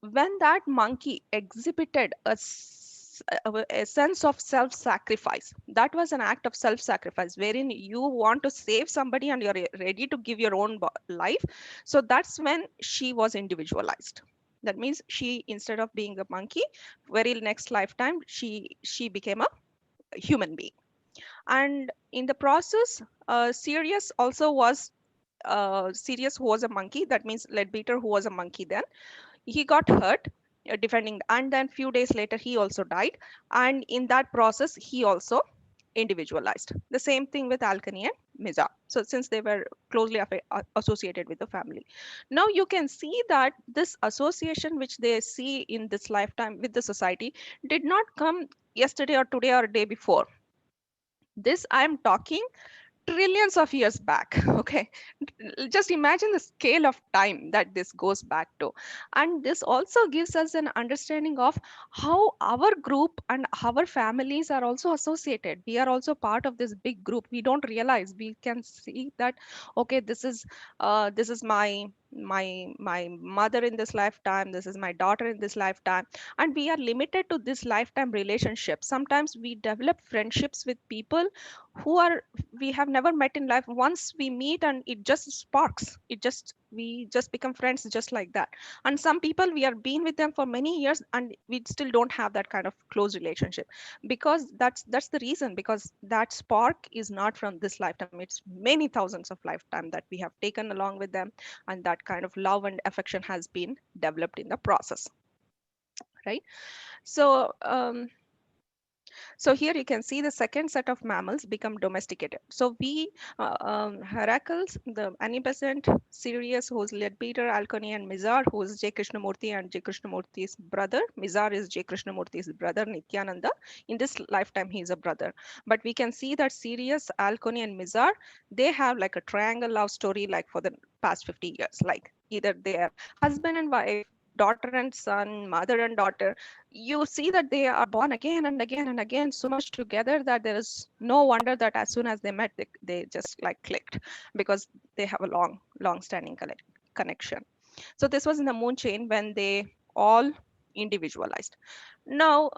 When that monkey exhibited a sense of self-sacrifice, that was an act of self-sacrifice wherein you want to save somebody and you're ready to give your own life. So that's when she was individualized. That means she, instead of being a monkey, very next lifetime she became a human being. And in the process, Sirius also was Sirius, who was a monkey, that means Leadbeater, who was a monkey then, he got hurt defending, and then few days later he also died, and in that process he also individualized. The same thing with Alkane and Miza, so since they were closely associated with the family. Now you can see that this association which they see in this lifetime with the society did not come yesterday or today or day before. This I am talking trillions of years back. Okay, just imagine the scale of time that this goes back to. And this also gives us an understanding of how our group and our families are also associated. We are also part of this big group. We don't realize. We can see that, okay, this is my mother in this lifetime, this is my daughter in this lifetime, and we are limited to this lifetime relationship. Sometimes we develop friendships with people who are we have never met in life. Once we meet and it just sparks, we just become friends just like that. And some people, we are been with them for many years and we still don't have that kind of close relationship, because that's the reason, because that spark is not from this lifetime. It's many thousands of lifetime that we have taken along with them, and that kind of love and affection has been developed in the process, right? So so here you can see the second set of mammals become domesticated. So we, Heracles, the Besant, Sirius, who's Leadbeater, Alcony, and Mizar, who is J. Krishnamurti and J. Krishnamurti's brother. Mizar is J. Krishnamurti's brother, Nityananda. In this lifetime, he is a brother. But we can see that Sirius, Alcony, and Mizar, they have like a triangle love story like for the past 50 years. Like either they are husband and wife, daughter and son, mother and daughter. You see that they are born again and again and again so much together that there is no wonder that as soon as they met, they just like clicked, because they have a long standing connection. So this was in the moon chain when they all individualized. Now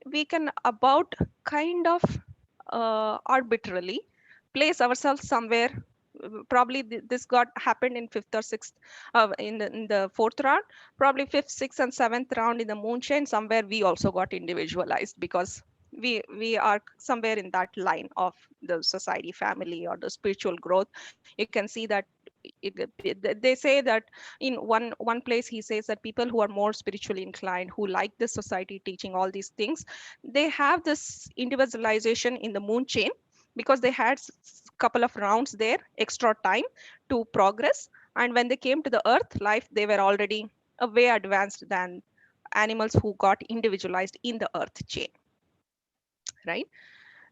we can about kind of arbitrarily place ourselves somewhere. Probably this got happened in fifth or sixth, in the fourth round. Probably fifth, sixth, and seventh round in the moon chain, somewhere we also got individualized, because we are somewhere in that line of the society, family, or the spiritual growth. You can see that they say that in one place he says that people who are more spiritually inclined, who like this society teaching all these things, they have this individualization in the moon chain, because they had couple of rounds there, extra time to progress. And when they came to the earth life, they were already way advanced than animals who got individualized in the earth chain, right?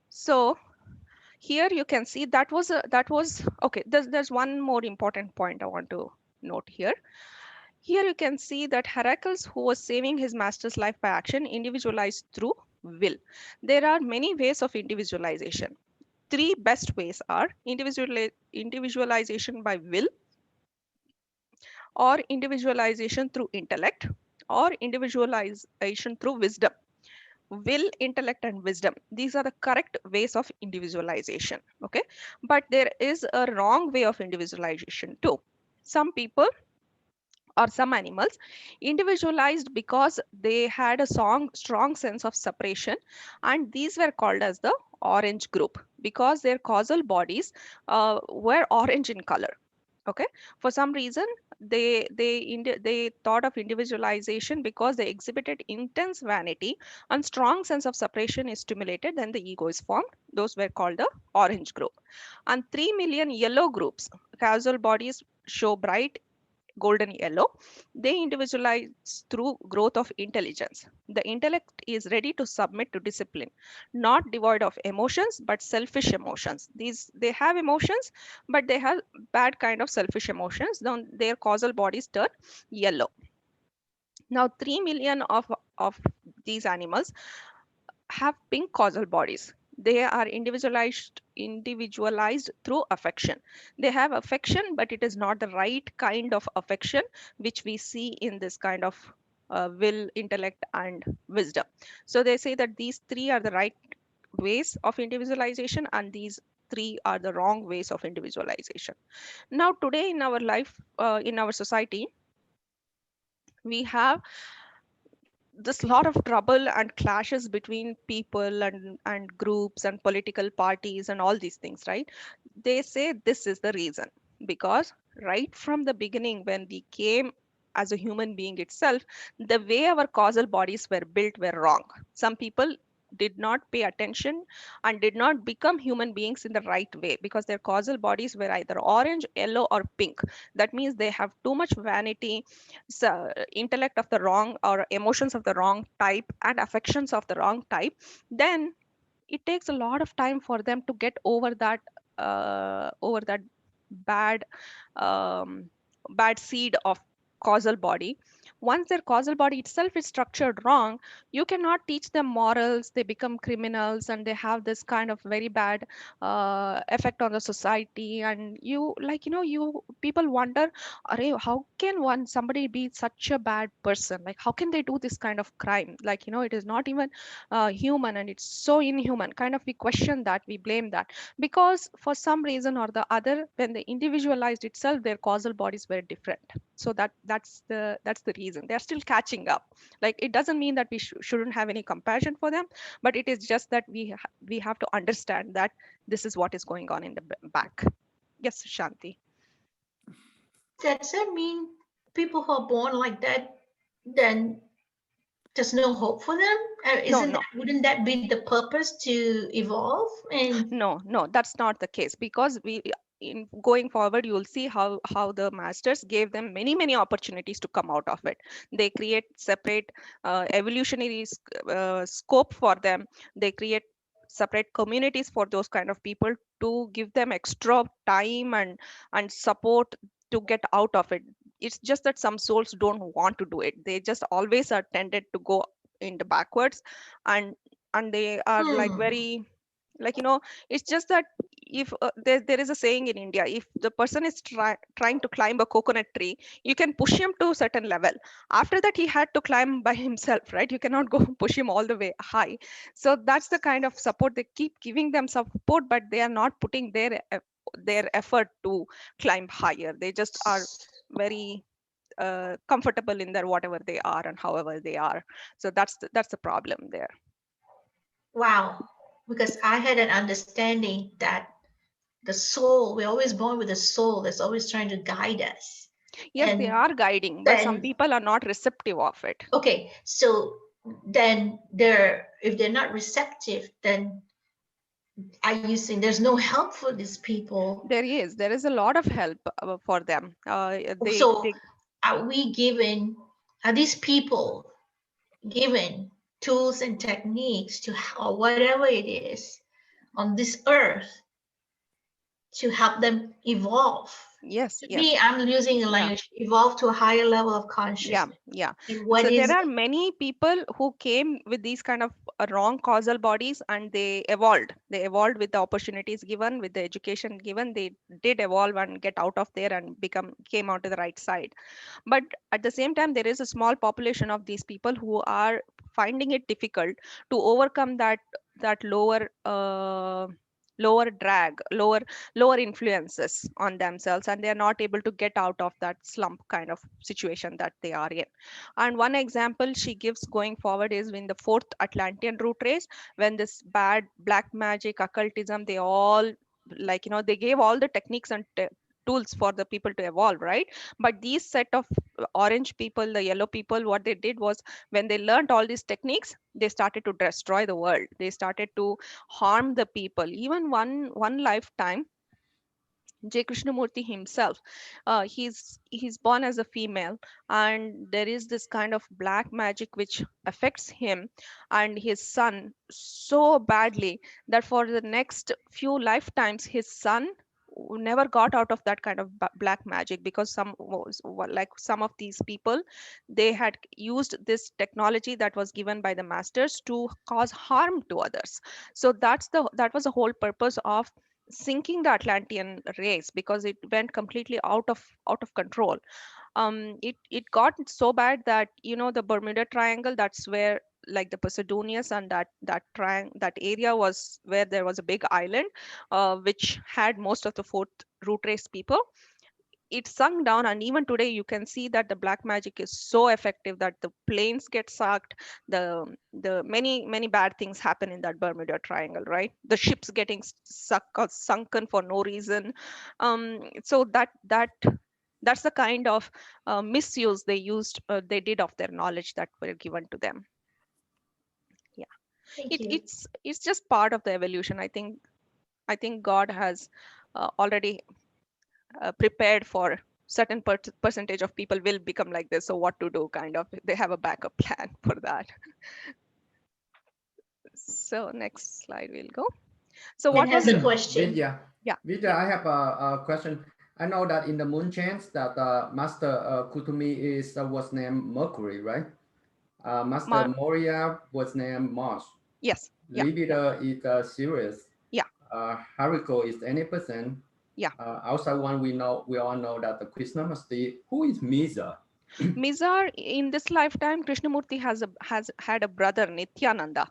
So here you can see that was okay. There's one more important point I want to note here. Here you can see that Heracles, who was saving his master's life by action, individualized through will. There are many ways of individualization. Three best ways are individualization by will, or individualization through intellect, or individualization through wisdom. Will, intellect, and wisdom, these are the correct ways of individualization. Okay, but there is a wrong way of individualization too. Some people or some animals individualized because they had a strong sense of separation, and these were called as the orange group, because their causal bodies were orange in color. Okay, for some reason they thought of individualization because they exhibited intense vanity and strong sense of separation is stimulated, then the ego is formed. Those were called the orange group. And 3 million yellow groups, causal bodies show bright golden yellow. They individualize through growth of intelligence. The intellect is ready to submit to discipline, not devoid of emotions but selfish emotions. These, they have emotions but they have bad kind of selfish emotions. Then their causal bodies turn yellow. Now 3 million of these animals have pink causal bodies. They are individualized through affection. They have affection, but it is not the right kind of affection which we see in this kind of will, intellect, and wisdom. So they say that these three are the right ways of individualization, and these three are the wrong ways of individualization. Now today in our life, in our society, we have this lot of trouble and clashes between people and groups and political parties and all these things, right? They say this is the reason, because right from the beginning, when we came as a human being itself, the way our causal bodies were built were wrong. Some people did not pay attention and did not become human beings in the right way, because their causal bodies were either orange, yellow, or pink. That means they have too much vanity, intellect of the wrong, or emotions of the wrong type, and affections of the wrong type. Then it takes a lot of time for them to get over that bad um, bad seed of causal body. Once their causal body itself is structured wrong, you cannot teach them morals. They become criminals, and they have this kind of very bad effect on the society. And you, like, you people wonder, Arey, how can one somebody be such a bad person? Like, how can they do this kind of crime? Like, it is not even human, and it's so inhuman. Kind of, we question that, we blame that, because for some reason or the other, when they individualized itself, their causal bodies were different. So that's the reason they're still catching up. Like, it doesn't mean that we shouldn't have any compassion for them, but it is just that we have to understand that this is what is going on in the back. Yes, Shanti. Does that mean people who are born like that, then there's no hope for them? No, Isn't no. that, wouldn't that be the purpose to evolve? And No, that's not the case, because we, in going forward, you will see how the masters gave them many opportunities to come out of it. They create separate evolutionary scope for them. They create separate communities for those kind of people, to give them extra time and support to get out of it. It's just that some souls don't want to do it. They just always are tended to go in the backwards, and they are like hmm, very, like, it's just that, if there is a saying in India, if the person is trying to climb a coconut tree, you can push him to a certain level. After that, he had to climb by himself, right? You cannot go push him all the way high. So that's the kind of support. They keep giving them support, but they are not putting their effort to climb higher. They just are very comfortable in their whatever they are and however they are. So that's the problem there. wow. Because I had an understanding that the soul, we're always born with a soul that's always trying to guide us. Yes, they And are guiding, but some then, people are not receptive of it. okay, so then if they're not receptive, then are you saying there's no help for these people? There is a lot of help for them. So They are we given, are these people given tools and techniques to, or whatever it is on this earth, to help them evolve? Yes, To yes. me, I'm using a Yeah. language, evolve to a higher level of Yeah, consciousness. yeah. And what So there is are it? many people who came with these kind of wrong causal bodies, and they evolved. They evolved with the opportunities given, with the education given. They did evolve and get out of there and came out to the right side. But at the same time, there is a small population of these people who are finding it difficult to overcome that lower drag, lower influences on themselves, and they are not able to get out of that slump kind of situation that they are in. And one example she gives going forward is in the fourth Atlantean root race, when this bad black magic, occultism, they all, like, they gave all the techniques and tools for the people to evolve, right? But these set of orange people, the yellow people, what they did was, when they learned all these techniques, they started to destroy the world. They started to harm the people. Even one lifetime, J. Krishnamurti himself, he's born as a female, and there is this kind of black magic which affects him and his son so badly that for the next few lifetimes, his son never got out of that kind of black magic, because like some of these people, they had used this technology that was given by the masters to cause harm to others. So that was the whole purpose of sinking the Atlantean race, because it went completely out of control. It got so bad that, the Bermuda Triangle, that's where, like, the Posidonius and that area was where there was a big island, which had most of the fourth root race people. It sunk down, and even today you can see that the black magic is so effective that the planes get sucked. The many bad things happen in that Bermuda Triangle, right? The ships getting sucked or sunken for no reason. So that's the kind of misuse they did of their knowledge that were given to them. Yeah. Thank it, you. it's it's just part of the evolution. I think God has already prepared for certain percentage of people will become like this, so what to do, kind of, they have a backup plan for that. So next slide we'll go. So Ed what has was a the question. Vidya, yeah Vidya, yeah I have a question. I know that in the moon chants that Master Kutumi was named Mercury, right? Master Ma- Moria was named Mars. yes, yeah, yeah, Leadbeater is Sirius. yeah, Hariko is any person. yeah. Outside one, we all know that the Krishnamurti. Who is Misa? Mizar, in this lifetime, Krishnamurti has had a brother, Nityananda,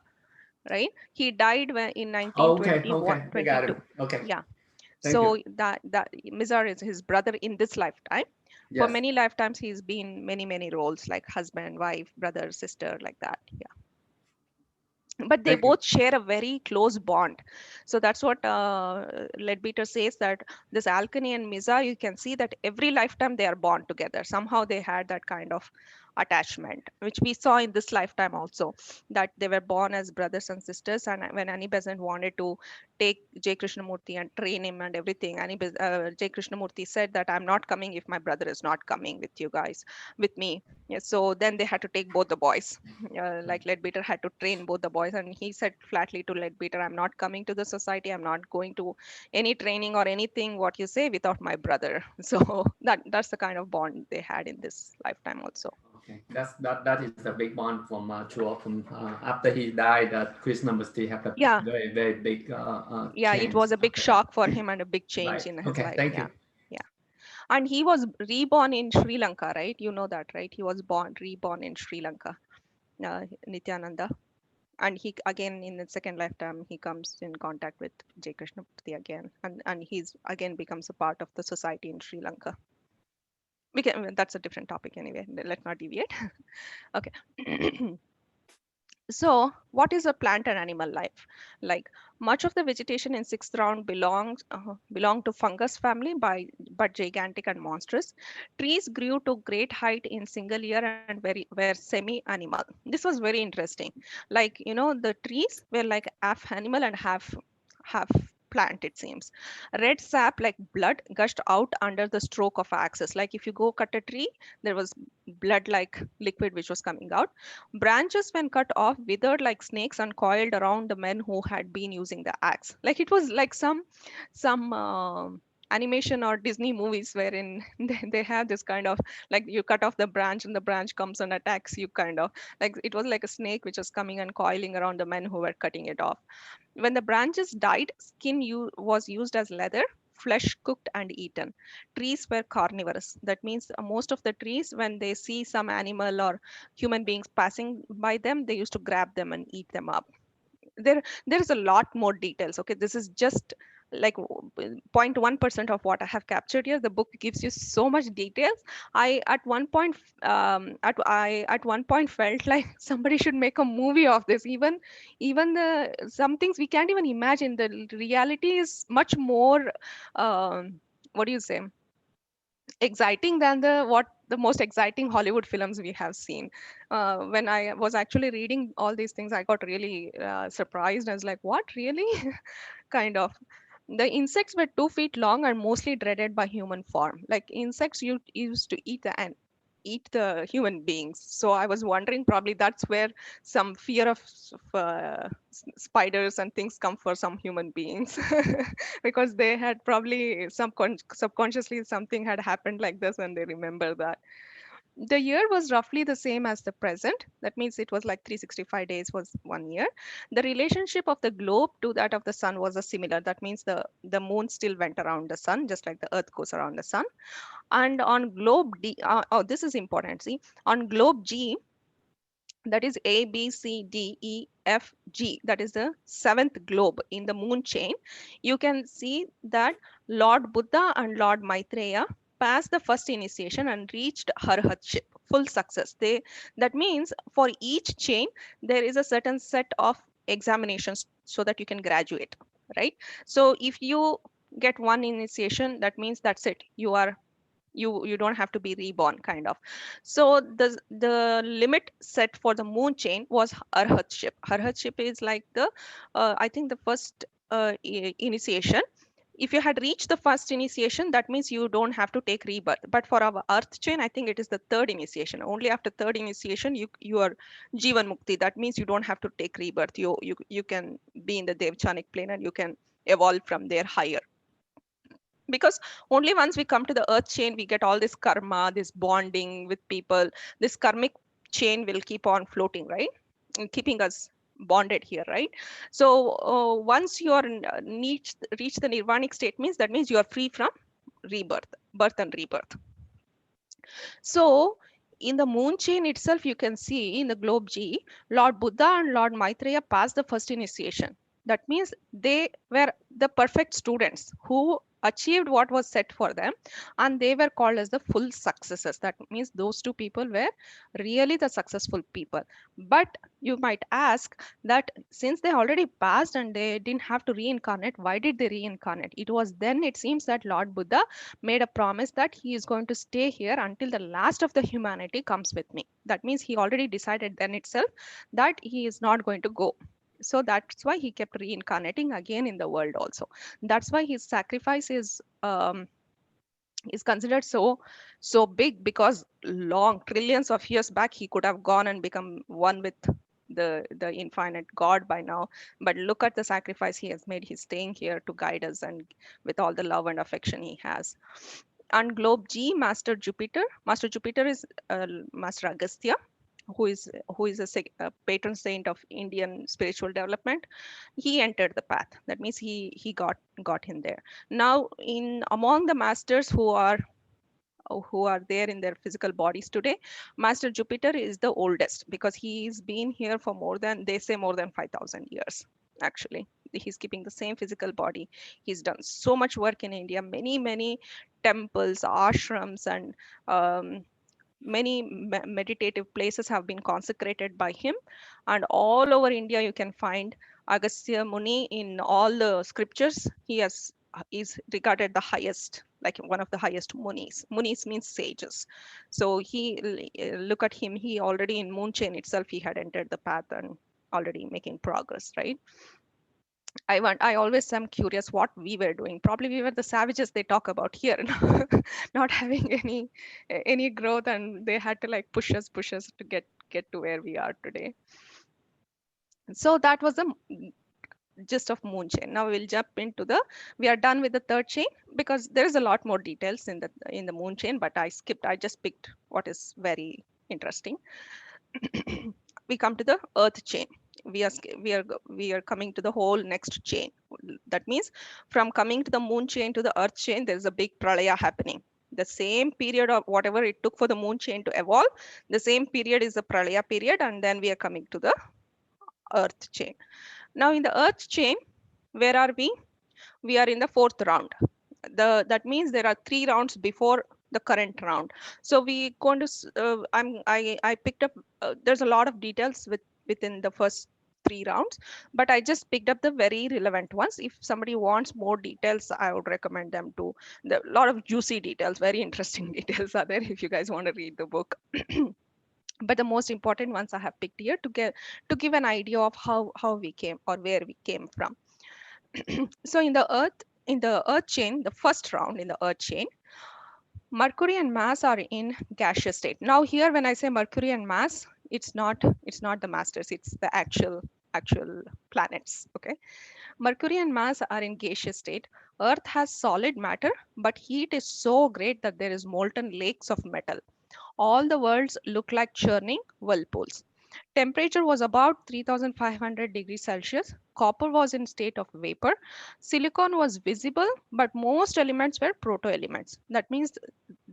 right? He died in Oh, okay, 1921 okay, I got 22. him. Okay, Yeah. thank you. So that Mizar is his brother in this lifetime. For Yes, many lifetimes, he's been many roles, like husband, wife, brother, sister, like that. Yeah. But they thank you. both share a very close bond. So that's what Leadbeater says, that this Alchemy and Miza, you can see that every lifetime they are born together. Somehow they had that kind of attachment, which we saw in this lifetime also, that they were born as brothers and sisters. And when Annie Besant wanted to take J. Krishnamurti and train him and everything, J. Krishnamurti said that I'm not coming if my brother is not coming with you guys, with me. Yeah, so then they had to take both the boys. Like Leadbeater had to train both the boys, and he said flatly to Leadbeater, I'm not coming to the society, I'm not going to any training or anything what you say without my brother. So that's the kind of bond they had in this lifetime also. Okay, that is a big bond from two of them. After he died, that Krishnamurti have a Yeah, very big yeah, it change was a big after that. shock for him and a big change Right. in his Okay. life. Thank Yeah, you. yeah. And he was reborn in Sri Lanka, right? You know that, right? He was reborn in Sri Lanka, Nityananda. And he again, in the second lifetime, he comes in contact with J. Krishnamurti again, and he's again becomes a part of the society in Sri Lanka. That's a different topic anyway. Let's not deviate. Okay. So, what is a plant and animal life? Like, much of the vegetation in sixth round belong to fungus family, but gigantic and monstrous. Trees grew to great height in single year and were semi-animal. This was very interesting. Like, the trees were like half animal and half plant, it seems. Red sap like blood gushed out under the stroke of axes. Like, if you go cut a tree, there was blood like liquid which was coming out. Branches, when cut off, withered like snakes and coiled around the men who had been using the axe. Like, it was like some animation or Disney movies wherein they have this kind of, like, you cut off the branch and the branch comes and attacks you, kind of like it was like a snake which was coming and coiling around the men who were cutting it off. When the branches died, skin was used as leather, flesh cooked and eaten. Trees were carnivorous. That means most of the trees, when they see some animal or human beings passing by them, they used to grab them and eat them up. There's a lot more details. Okay, this is just like 0.1% of what I have captured here. The book gives you so much details. I at one point I at one point felt like somebody should make a movie of this. Even the some things we can't even imagine. The reality is much more what do you say, exciting than the most exciting Hollywood films we have seen. When I was actually reading all these things, I got really surprised. I was like, what, really? Kind of. The insects were 2 feet long and mostly dreaded by human form. Like, insects used to eat the ant. eat the human beings. So I was wondering, probably that's where some fear of spiders and things come for some human beings, because they had probably subconsciously something had happened like this and they remember that. The year was roughly the same as the present. That means it was like 365 days was 1 year. The relationship of the globe to that of the sun was a similar. That means the moon still went around the sun, just like the earth goes around the sun. And on globe D, oh, this is important. See, on globe G, that is A, B, C, D, E, F, G, that is the seventh globe in the moon chain. You can see that Lord Buddha and Lord Maitreya passed the first initiation and reached Arhatship, full success. That means for each chain, there is a certain set of examinations so that you can graduate, right? So if you get one initiation, that means that's it. You don't have to be reborn, kind of. So the limit set for the moon chain was arhatship. Arhatship is like the I think the first initiation. If you had reached the first initiation, that means you don't have to take rebirth. But for our earth chain, I think it is the third initiation. Only after third initiation you are jivan mukti. That means you don't have to take rebirth. You can be in the devchanic plane and you can evolve from there higher. Because only once we come to the earth chain, we get all this karma, this bonding with people. This karmic chain will keep on floating, right, and keeping us bonded here, right? So once you are reach the nirvanic state, means that means you are free from birth and rebirth. So in the moon chain itself, you can see in the globe G, Lord Buddha and Lord Maitreya passed the first initiation. That means they were the perfect students who achieved what was set for them, and they were called as the full successes. That means those two people were really the successful people. But you might ask that since they already passed and they didn't have to reincarnate, why did they reincarnate? It was then, it seems, that Lord Buddha made a promise that he is going to stay here until the last of the humanity comes with me. That means he already decided then itself that he is not going to go. So that's why he kept reincarnating again in the world also. That's why his sacrifice is considered so big, because long trillions of years back he could have gone and become one with the infinite God by now. But look at the sacrifice he has made. He's staying here to guide us, and with all the love and affection he has. And globe G, Master Jupiter is Master Agastya, who is a patron saint of Indian spiritual development. He entered the path. That means he got him there. Now, in among the masters who are there in their physical bodies today, Master Jupiter is the oldest, because he's been here for more than, they say, more than 5,000 years. Actually, he's keeping the same physical body. He's done so much work in India, many temples, ashrams, and many meditative places have been consecrated by him. And all over India you can find Agastya Muni in all the scriptures. He is regarded the highest, like one of the highest munis. Munis means sages. So look at him, he already in moon chain itself, he had entered the path and already making progress, right? I always am curious what we were doing. Probably we were the savages they talk about here, not having any growth, and they had to like push us to get to where we are today. So that was the gist of moon chain. Now we'll jump into we are done with the third chain, because there is a lot more details in the moon chain, but I just picked what is very interesting. We come to the earth chain. We are coming to the whole next chain. That means from coming to the moon chain to the earth chain, there's a big pralaya happening. The same period of whatever it took for the moon chain to evolve, the same period is the pralaya period, and then we are coming to the earth chain. Now in the earth chain, where are we? We are in the fourth round. That means there are 3 rounds before the current round. So we going to I picked up there's a lot of details within the first 3 rounds, but I just picked up the very relevant ones. If somebody wants more details, I would recommend them to a lot of juicy details, very interesting details are there if you guys want to read the book. But the most important ones I have picked here to give an idea of how we came or where we came from. So in the earth chain, the first round in the earth chain, Mercury and Mars are in gaseous state. Now here when I say Mercury and Mars, it's not the masters, it's the actual planets. Okay. Mercury and Mars are in gaseous state. Earth has solid matter, but heat is so great that there is molten lakes of metal. All the worlds look like churning whirlpools. Temperature was about 3500 degrees Celsius. Copper was in state of vapor. Silicon was visible, but most elements were proto-elements. That means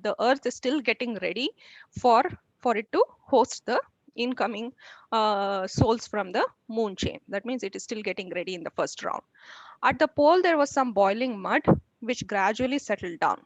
the Earth is still getting ready for, it to host the incoming souls from the moon chain. That means it is still getting ready in the first round. At the pole, there was some boiling mud, which gradually settled down.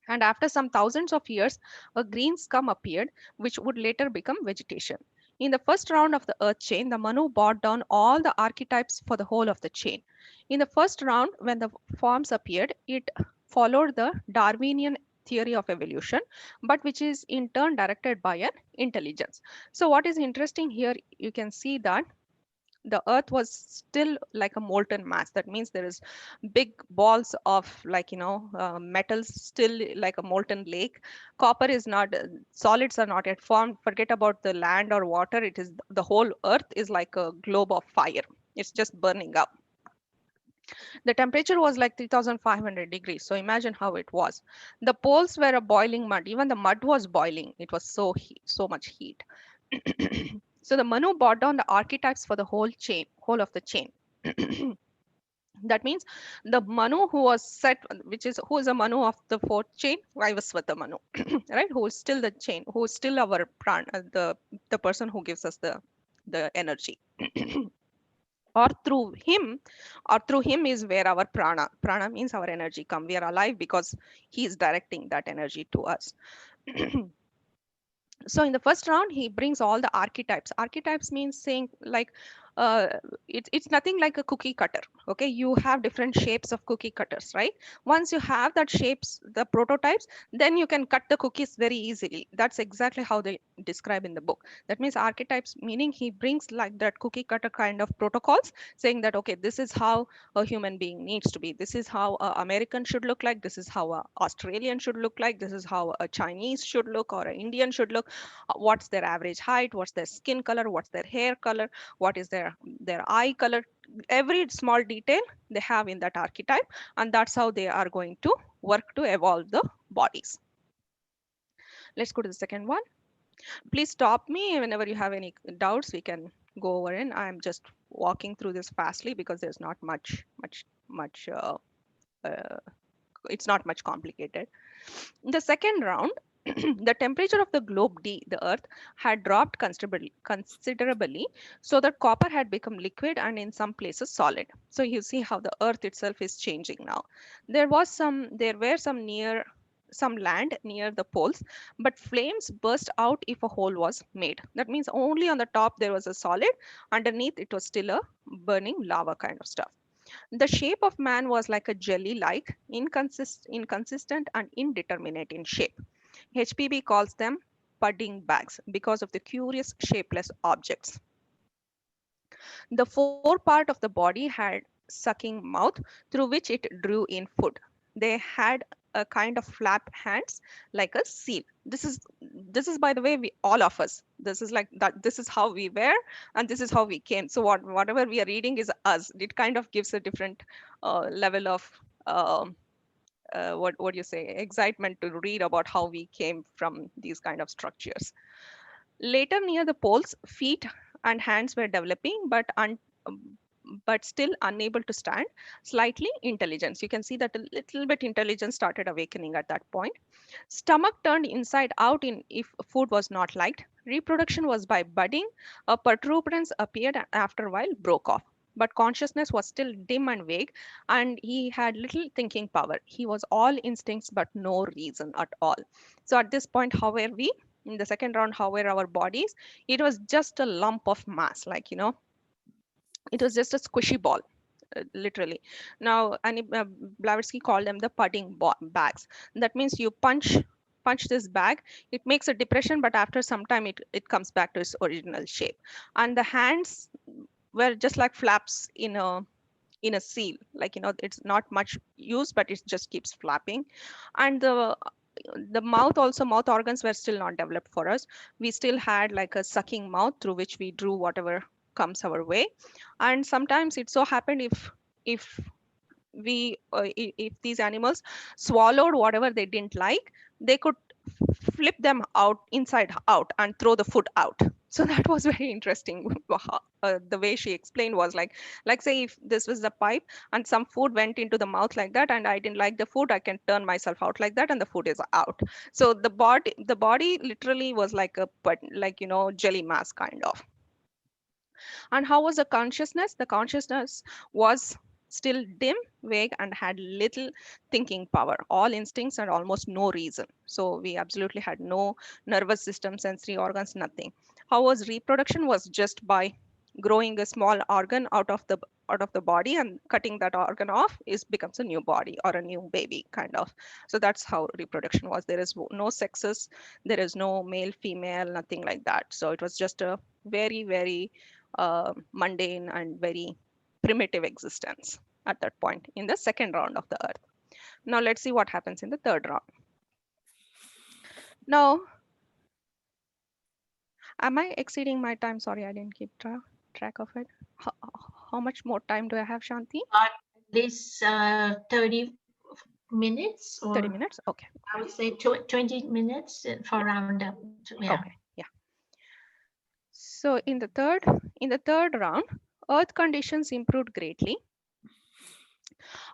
And after some thousands of years, a green scum appeared, which would later become vegetation. In the first round of the Earth chain, the Manu brought down all the archetypes for the whole of the chain. In the first round, when the forms appeared, it followed the Darwinian theory of evolution, but which is in turn directed by an intelligence. So what is interesting here, you can see that the earth was still like a molten mass. That means there is big balls of, like, metals still like a molten lake. Copper is not, solids are not yet formed. Forget about the land or water. It is, the whole earth is like a globe of fire. It's just burning up. The temperature was like 3500 degrees, so imagine how it was. The poles were a boiling mud. Even the mud was boiling. It was so much heat. So the Manu brought down the archetypes for the whole of the chain. That means the Manu who was set, who is a Manu of the fourth chain, Vaivasvata Manu, right? Who is still the chain, who is still our prana, the person who gives us the energy. or through him is where our prana means our energy come. We are alive because he is directing that energy to us. So in the first round, he brings all the archetypes. Archetypes means saying like, uh, it's nothing like a cookie cutter. Okay, you have different shapes of cookie cutters, right? Once you have that shapes, the prototypes, then you can cut the cookies very easily. That's exactly how they describe in the book. That means archetypes, meaning he brings like that cookie cutter kind of protocols, saying that, okay, this is how a human being needs to be. This is how an American should look like. This is how an Australian should look like. This is how a Chinese should look or an Indian should look. What's their average height? What's their skin color? What's their hair color? What is their eye color? Every small detail they have in that archetype, and that's how they are going to work to evolve the bodies. Let's go to the second one. Please stop me whenever you have any doubts. We can go over in. I'm just walking through this fastly because there's not much uh, it's not much complicated. In the second round, the temperature of the globe D, the Earth, had dropped considerably, so that copper had become liquid and in some places solid. So you see how the Earth itself is changing now. There were some land near the poles, but flames burst out if a hole was made. That means only on the top there was a solid, underneath it was still a burning lava kind of stuff. The shape of man was like a jelly-like, inconsistent and indeterminate in shape. HPB calls them pudding bags because of the curious shapeless objects. The forepart of the body had sucking mouth through which it drew in food. They had a kind of flap hands like a seal. This is by the way, we all of us. This is like that. This is how we were, and this is how we came. So whatever we are reading is us. It kind of gives a different level of what do you say, excitement to read about how we came from these kind of structures. Later, near the poles, feet and hands were developing, but still unable to stand. Slightly intelligence. You can see that a little bit intelligence started awakening at that point. Stomach turned inside out in if food was not liked. Reproduction was by budding. A protuberance appeared and after a while broke off. But consciousness was still dim and vague, and he had little thinking power. He was all instincts but no reason at all. So at this point, how were we? In the second round, how were our bodies? It was just a lump of mass, like, it was just a squishy ball, literally. Now, Blavatsky called them the pudding bags. That means you punch this bag, it makes a depression, but after some time it comes back to its original shape. And the hands were just like flaps in a seal, like, it's not much used, but it just keeps flapping. And the mouth also, mouth organs were still not developed for us. We still had like a sucking mouth through which we drew whatever comes our way. And sometimes it so happened if if these animals swallowed whatever they didn't like, they could flip them out inside out and throw the food out. So that was very interesting. The way she explained was like say if this was the pipe and some food went into the mouth like that and I didn't like the food, I can turn myself out like that and the food is out. So the body literally was like a like jelly mass kind of. And how was the consciousness? The consciousness was still dim, vague, and had little thinking power, all instincts and almost no reason. So we absolutely had no nervous system, sensory organs, nothing. How was reproduction? Was just by growing a small organ out of the body and cutting that organ off is becomes a new body or a new baby kind of. So that's how reproduction was. There is no sexes, there is no male, female, nothing like that. So it was just a very, very mundane and very primitive existence at that point in the second round of the earth. Now let's see what happens in the third round. Now, am I exceeding my time? Sorry, I didn't keep track of it. How much more time do I have, Shanti? At least 30 minutes, or 30 minutes? Okay. I would say 20 minutes for roundup. Yeah. Okay, yeah. So in the third round, earth conditions improved greatly.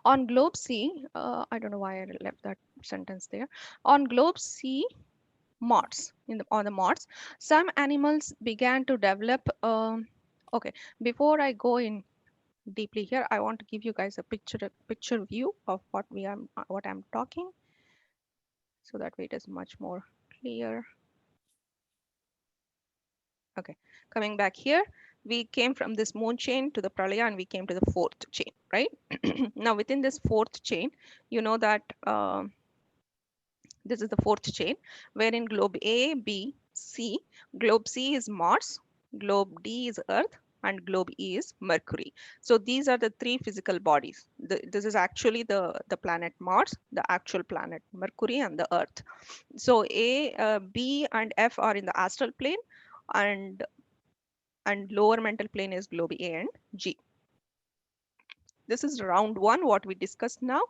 On globe C, I don't know why I left that sentence there. On globe C, Mars, on the Mars, some animals began to develop. Okay, before I go in deeply here, I want to give you guys a picture view of what I'm talking, so that way it is much more clear. Okay, coming back here, we came from this moon chain to the Praliya and we came to the fourth chain, right? Now within this fourth chain, you know that this is the fourth chain, wherein globe A, B, C, globe C is Mars, globe D is Earth, and globe E is Mercury. So these are the three physical bodies. This is actually the planet Mars, the actual planet Mercury, and the Earth. So A, B, and F are in the astral plane, and lower mental plane is globe A and G. This is round one, what we discussed now.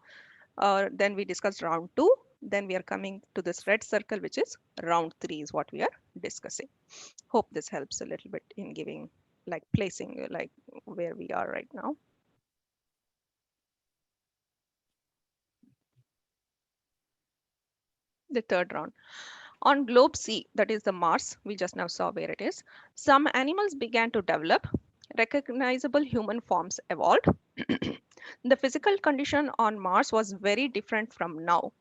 Then we discussed round two. Then we are coming to this red circle, which is round three is what we are discussing. Hope this helps a little bit in giving, like placing like where we are right now. The third round. On globe C, that is the Mars, we just now saw where it is, some animals began to develop, recognizable human forms evolved. The physical condition on Mars was very different from now.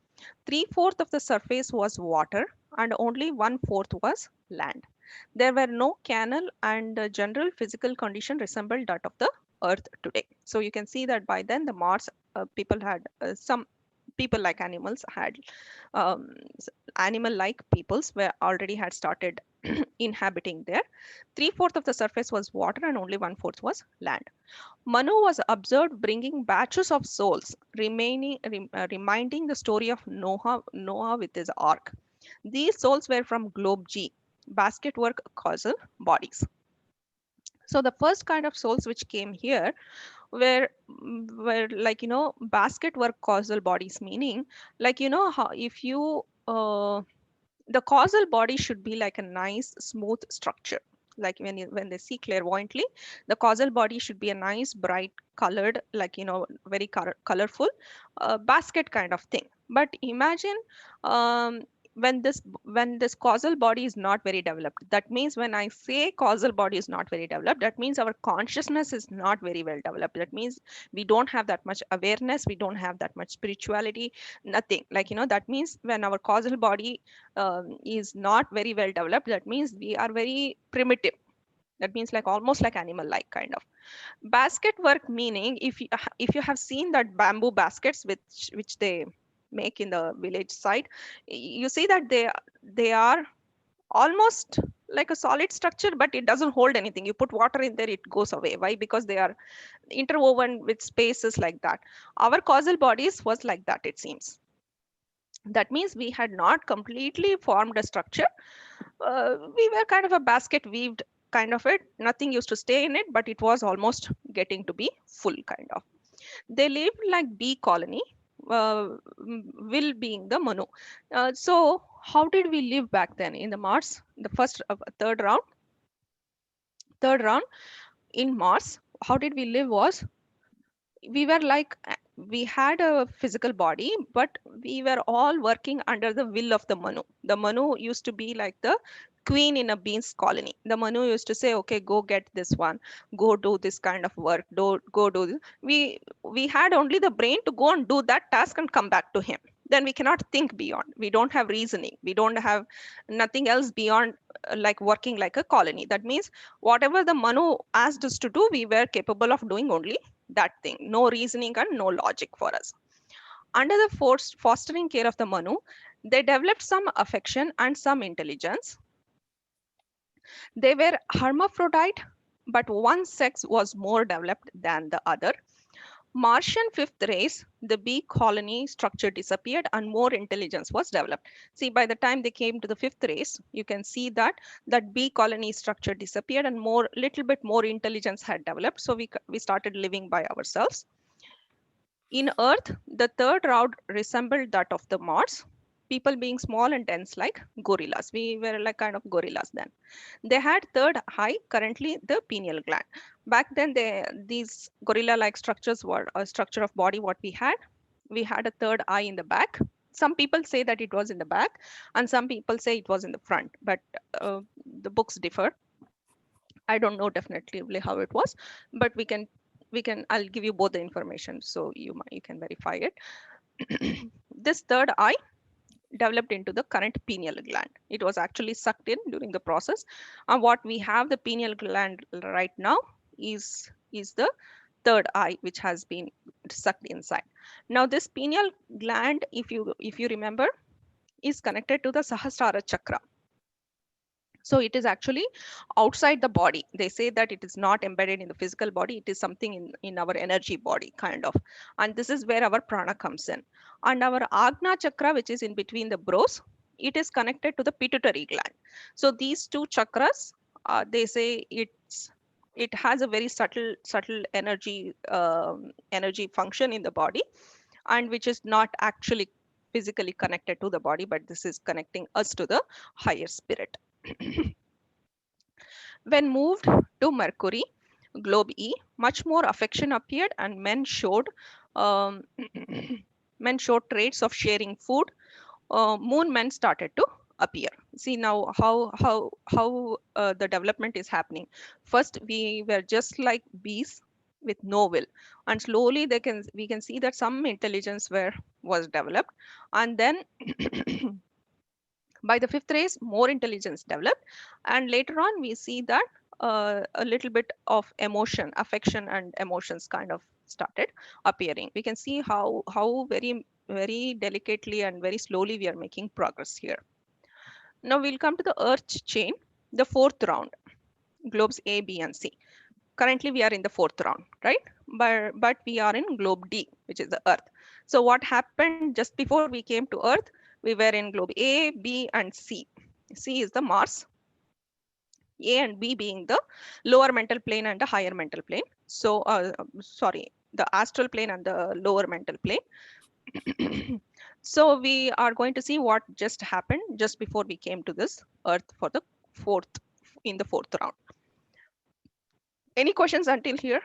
3/4 of the surface was water and only 1/4 was land. There were no canal and the general physical condition resembled that of the Earth today. So you can see that by then the Mars people had some people like animals had animal-like peoples were already had started inhabiting there. 3/4 of the surface was water and only 1/4 was land. Manu was observed bringing batches of souls, reminding the story of Noah with his ark. These souls were from globe G, basket work causal bodies. So the first kind of souls which came here were like basket work causal bodies, meaning like how if you the causal body should be like a nice smooth structure. Like when they see clairvoyantly, the causal body should be a nice bright colored, like very colorful basket kind of thing. But imagine when this causal body is not very developed. That means when I say causal body is not very developed, that means our consciousness is not very well developed. That means we don't have that much awareness, we don't have that much spirituality, nothing. Like that means when our causal body is not very well developed, that means we are very primitive. That means like almost like animal like kind of. Basket work meaning if you have seen that bamboo baskets which they make in the village side, you see that they are almost like a solid structure, but it doesn't hold anything. You put water in there, it goes away. Why? Because they are interwoven with spaces like that. Our causal bodies was like that, it seems. That means we had not completely formed a structure. We were kind of a basket weaved kind of it. Nothing used to stay in it, but it was almost getting to be full kind of. They lived like bee colony, will being the Manu. So how did we live back then in the Mars? The third round in Mars, how did we live was we were like we had a physical body, but we were all working under the will of the Manu. The Manu used to be like the queen in a beans colony. The Manu used to say, okay, go get this one, go do this kind of work, go do this. We had only the brain to go and do that task and come back to him. Then we cannot think beyond. We don't have reasoning. We don't have nothing else beyond like working like a colony. That means whatever the Manu asked us to do, we were capable of doing only that thing. No reasoning and no logic for us. Under the fostering care of the Manu, they developed some affection and some intelligence. They were hermaphrodite, but one sex was more developed than the other. Martian fifth race, the bee colony structure disappeared and more intelligence was developed. See, by the time they came to the fifth race, you can see that bee colony structure disappeared and little bit more intelligence had developed. So we started living by ourselves. In Earth, the third round resembled that of the Mars. People being small and dense like gorillas. We were like kind of gorillas then. They had third eye, currently the pineal gland. Back then, these gorilla-like structures were a structure of body what we had. We had a third eye in the back. Some people say that it was in the back and some people say it was in the front, but the books differ. I don't know definitely how it was, but I'll give you both the information so you can verify it. This third eye developed into the current pineal gland. It was actually sucked in during the process. And what we have the pineal gland right now is the third eye, which has been sucked inside. Now this pineal gland, if you remember, is connected to the Sahasrara chakra. So it is actually outside the body. They say that it is not embedded in the physical body. It is something in our energy body kind of. And this is where our prana comes in. And our Agna chakra, which is in between the brows, it is connected to the pituitary gland. So these two chakras, they say it has a very subtle energy function in the body, and which is not actually physically connected to the body, but this is connecting us to the higher spirit. When moved to Mercury, globe E, much more affection appeared and men showed traits of sharing food. Moon men started to appear. See now how the development is happening. First, we were just like bees with no will, and slowly we can see that some intelligence was developed, and then by the fifth race, more intelligence developed, and later on we see that a little bit of emotion, affection, and emotions kind of started appearing. We can see how very very delicately and very slowly we are making progress here. Now we'll come to the Earth chain, the fourth round, globes A, B, and C. Currently we are in the fourth round, right? But we are in globe D, which is the Earth. So what happened just before we came to Earth? We were in globe A, B, and C. C is the Mars. A and B being the lower mental plane and the higher mental plane. So, sorry, the astral plane and the lower mental plane. So we are going to see what just happened just before we came to this Earth for the fourth round. Any questions until here?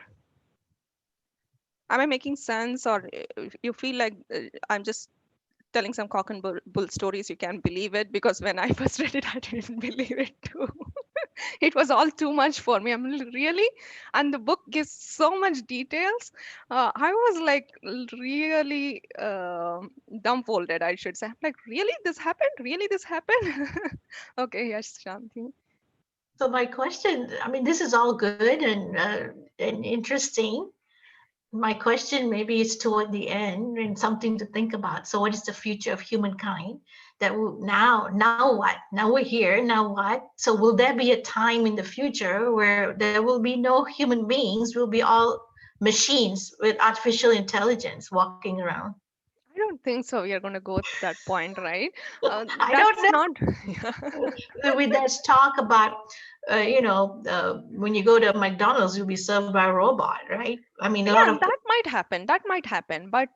Am I making sense, or you feel like I'm just telling some cock and bull stories? You can't believe it, because when I first read it, I didn't believe it too. It was all too much for me. I'm really, and the book gives so much details. I was like really dumbfolded, I should say. I'm like, really, this happened? Really, this happened? Okay, yes, Shanti. So my question, I mean, this is all good and interesting. My question maybe is toward the end and something to think about. So what is the future of humankind? That now what? Now we're here, now what? So will there be a time in the future where there will be no human beings, will be all machines with artificial intelligence walking around? I don't think so. We are going to go to that point, right? I don't That's know. not. With that talk about, when you go to McDonald's, you'll be served by a robot, right? I mean, a lot Yeah, of that might happen. That might happen. will But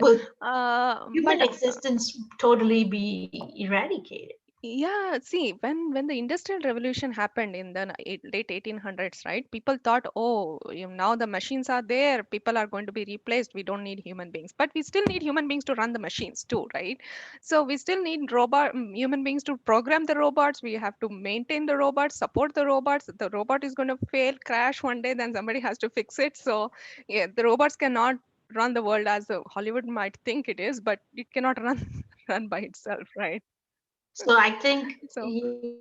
human existence totally be eradicated. yeah, see, when the Industrial Revolution happened in the late 1800s, right? People thought, oh, now the machines are there, people are going to be replaced. We don't need human beings, but we still need human beings to run the machines too, right? So we still need human beings to program the robots. We have to maintain the robots, support the robots. The robot is going to fail, crash one day, then somebody has to fix it. So yeah, the robots cannot run the world as Hollywood might think it is, but it cannot run run by itself, right? So I think, So.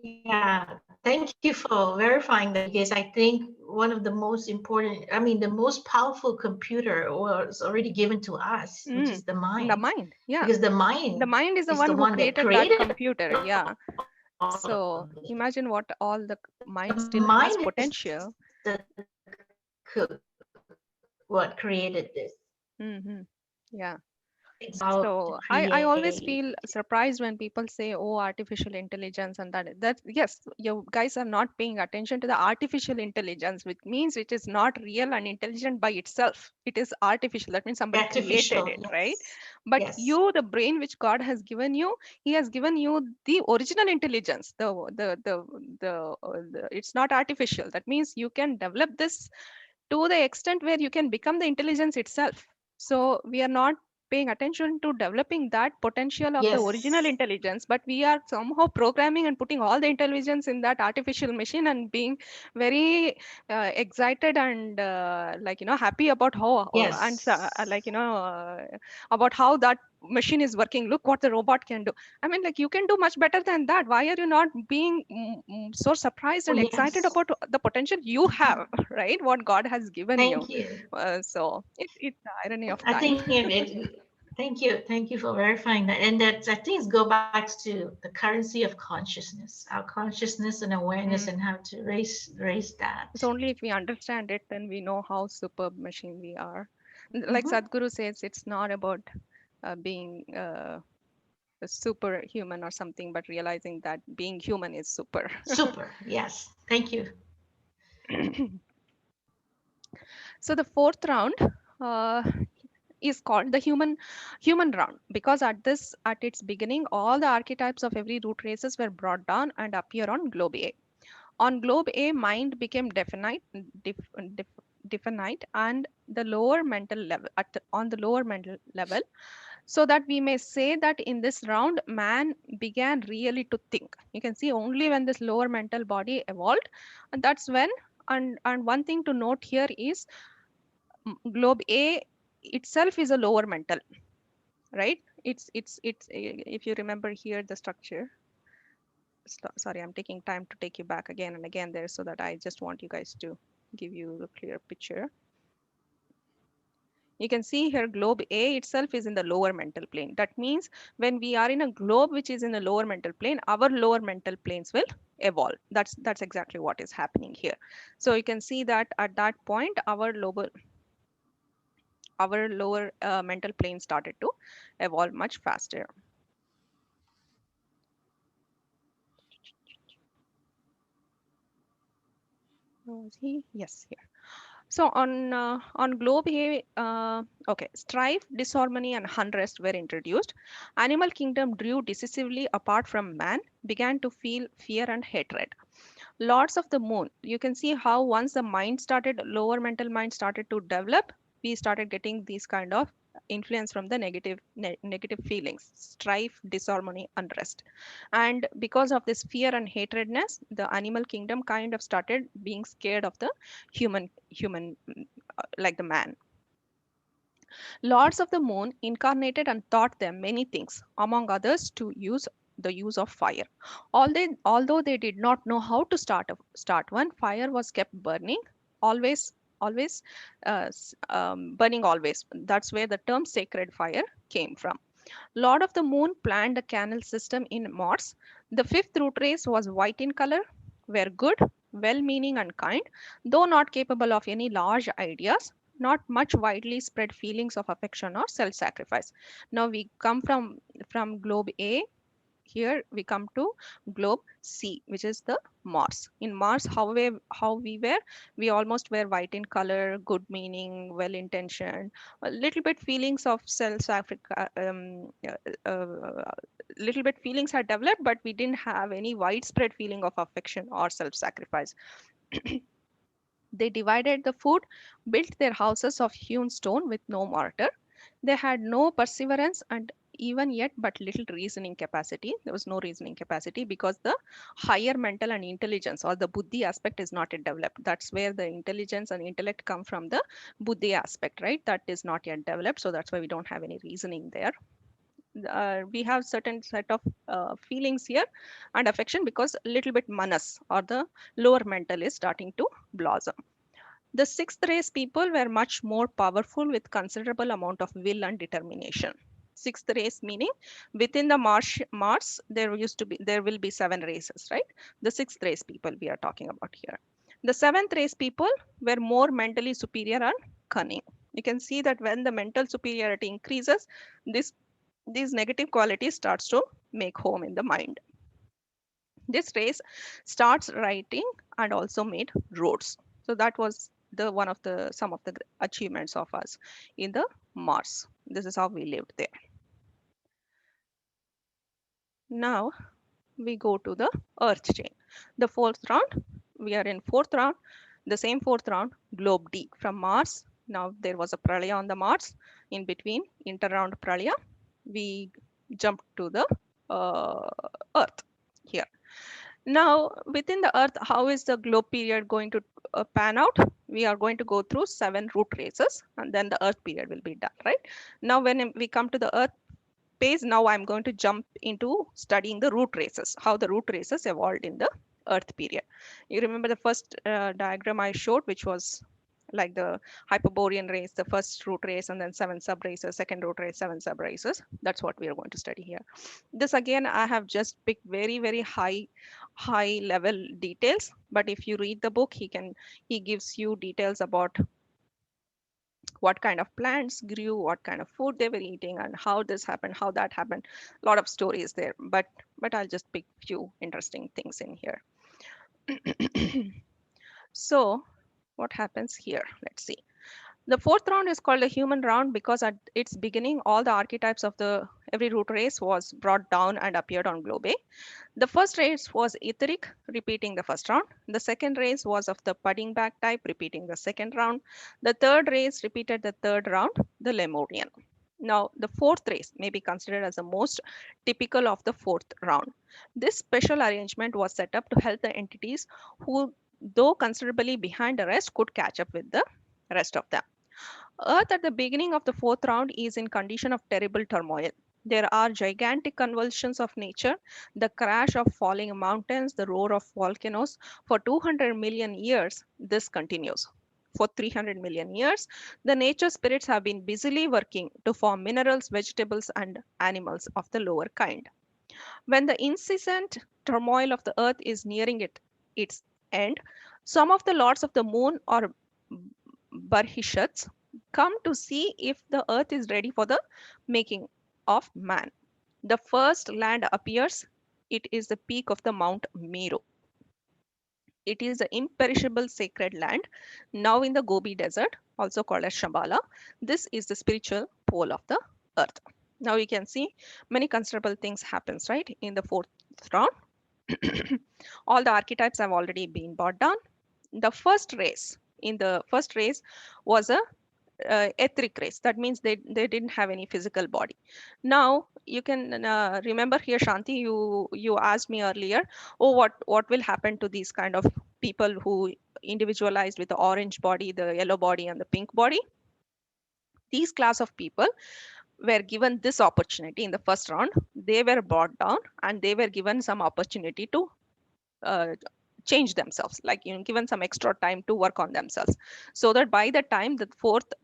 yeah, thank you for verifying that, because I think one of the most important, I mean, the most powerful computer was already given to us, which is the mind, The mind, yeah. because the mind The mind is the is the one who one that created that created computer, yeah. all of So this. imagine what all the mind The still has mind is potential. the what created this. Hmm. Yeah. It's out to So I always create. feel surprised when people say, oh, artificial intelligence and that yes, you guys are not paying attention to the artificial intelligence, which means it is not real and intelligent by itself. It is artificial. That means somebody created Artificial, it, right? yes. But Yes. you, the brain which God has given you, He has given you the original intelligence. It's not artificial. That means you can develop this to the extent where you can become the intelligence itself. So we are not paying attention to developing that potential of the original Yes. intelligence, but we are somehow programming and putting all the intelligence in that artificial machine and being very excited and happy about how Yes. about how that machine is working. Look what the robot can do. I mean, like, you can do much better than that. Why are you not being so surprised Oh, and excited yes. about the potential you have, right? What God has given you. Thank you. So it's the irony of I time. think thank you. Thank you for verifying that. And that, I think, it goes back to the currency of consciousness, our consciousness and awareness, Mm. and how to raise that. It's only if we understand it, then we know how superb machine we are. Like Mhm. Sadhguru says, it's not about being a superhuman or something, but realizing that being human is super. Super. Yes. Thank you. So the fourth round uh, is called the human round, because at its beginning, all the archetypes of every root races were brought down and appear on globe A. On globe A, mind became def, def, definite, and the lower mental level on the lower mental level, so that we may say that in this round, man began really to think. You can see only when this lower mental body evolved, and that's when. And one thing to note here is globe A itself is a lower mental, right? If you remember here the structure. Sorry, I'm taking time to take you back again and again there, so that I just want you guys to give you a clear picture. You can see here globe A itself is in the lower mental plane. That means when we are in a globe which is in the lower mental plane, our lower mental planes will evolve. That's exactly what is happening here. So you can see that at that point, our lower mental plane started to evolve much faster. Was he? Yes, here. So on globe here, okay, strife, disharmony, and unrest were introduced. Animal kingdom drew decisively apart from man, began to feel fear and hatred. Lords of the moon, you can see how once the mind started, lower mental mind started to develop, we started getting these kind of influence from the negative feelings, strife, disharmony, unrest. And because of this fear and hatredness, the animal kingdom kind of started being scared of the human like the man. Lords of the moon incarnated and taught them many things, among others to use the use of fire. Although they did not know how to start one, fire was kept burning, always, always, burning always. That's where the term sacred fire came from. Lord of the Moon planned a canal system in Mars. The fifth root race was white in color, were good, well meaning, and kind, though not capable of any large ideas. not much widely spread feelings of affection or self-sacrifice. Now we come from globe A. Here we come to globe C, which is the Mars. In Mars, how we almost were white in color, good meaning, well intentioned, a little bit feelings of self-sacrifice, little bit feelings are developed, but we didn't have any widespread feeling of affection or self-sacrifice. They divided the food, built their houses of hewn stone with no mortar. They had no perseverance and even yet but little reasoning capacity. There was no reasoning capacity because the higher mental and intelligence or the buddhi aspect is not yet developed. That's where the intelligence and intellect come from, the buddhi aspect, right? That is not yet developed. So that's why we don't have any reasoning there. We have certain set of feelings here and affection because a little bit manas or the lower mental is starting to blossom. The sixth race people were much more powerful with considerable amount of will and determination. Sixth race meaning within the Mars there will be 7 races, right? The sixth race people we are talking about here. The seventh race people were more mentally superior and cunning. You can see that when the mental superiority increases, these negative qualities starts to make home in the mind. This race starts writing and also made roads. So that was the one of the some of the achievements of us in the Mars. This is how we lived there. Now we go to the Earth chain. The fourth round, we are in fourth round. The same fourth round, globe D from Mars. Now there was a Praliya on the Mars. In between, inter round Praliya, we jump to the Earth here. Now, within the Earth, how is the globe period going to pan out? We are going to go through 7 root races and then the Earth period will be done, right? Now, when we come to the Earth phase, now I'm going to jump into studying the root races, how the root races evolved in the Earth period. You remember the first diagram I showed, which was like the Hyperborean race, the first root race, and then 7 sub races, second root race, 7 sub races. That's what we are going to study here. This again, I have just picked very, very high level details. But if you read the book, he gives you details about what kind of plants grew, what kind of food they were eating, and how this happened, how that happened. A lot of stories there, but I'll just pick few interesting things in here. So what happens here? Let's see. The fourth round is called the human round because at its beginning, all the archetypes of every root race was brought down and appeared on globe A. The first race was etheric, repeating the first round. The second race was of the pudding bag type, repeating the second round. The third race repeated the third round, the Lemurian. Now, the fourth race may be considered as the most typical of the fourth round. This special arrangement was set up to help the entities who, though considerably behind the rest, could catch up with the rest of them. Earth at the beginning of the fourth round is in condition of terrible turmoil. There are gigantic convulsions of nature, the crash of falling mountains, the roar of volcanoes. For 200 million years, this continues. For 300 million years, the nature spirits have been busily working to form minerals, vegetables, and animals of the lower kind. When the incessant turmoil of the earth is nearing its end, some of the lords of the moon or Barhishats come to see if the earth is ready for the making of man. The first land appears. It is the peak of the Mount Meru. It is the imperishable sacred land, now in the Gobi Desert, also called as Shambhala. This is the spiritual pole of the earth. Now you can see many considerable things happens, right, in the fourth round. All the archetypes have already been brought down. The first race was a etheric race. That means they didn't have any physical body. Now you can remember here, Shanti, you asked me earlier, oh, what will happen to these kind of people who individualized with the orange body, the yellow body, and the pink body? These class of people were given this opportunity in the first round. They were brought down and they were given some opportunity to change themselves, like given some extra time to work on themselves, so that by the time the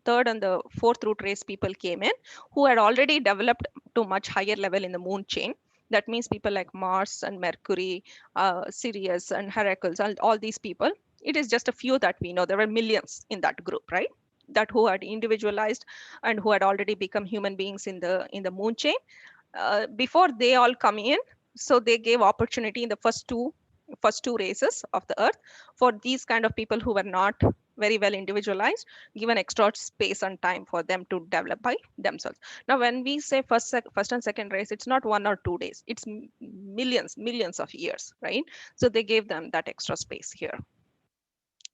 third and the fourth root race people came in, who had already developed to much higher level in the moon chain. That means people like Mars and Mercury, Sirius and Heracles, and all these people. It is just a few that we know. There were millions in that group, right? that who had individualized and who had already become human beings in the moon chain. Before they all come in, so they gave opportunity in the first two races of the earth for these kind of people who were not very well individualized, given extra space and time for them to develop by themselves. Now when we say first and second race, it's not 1 or 2 days, it's millions of years, right? So they gave them that extra space here.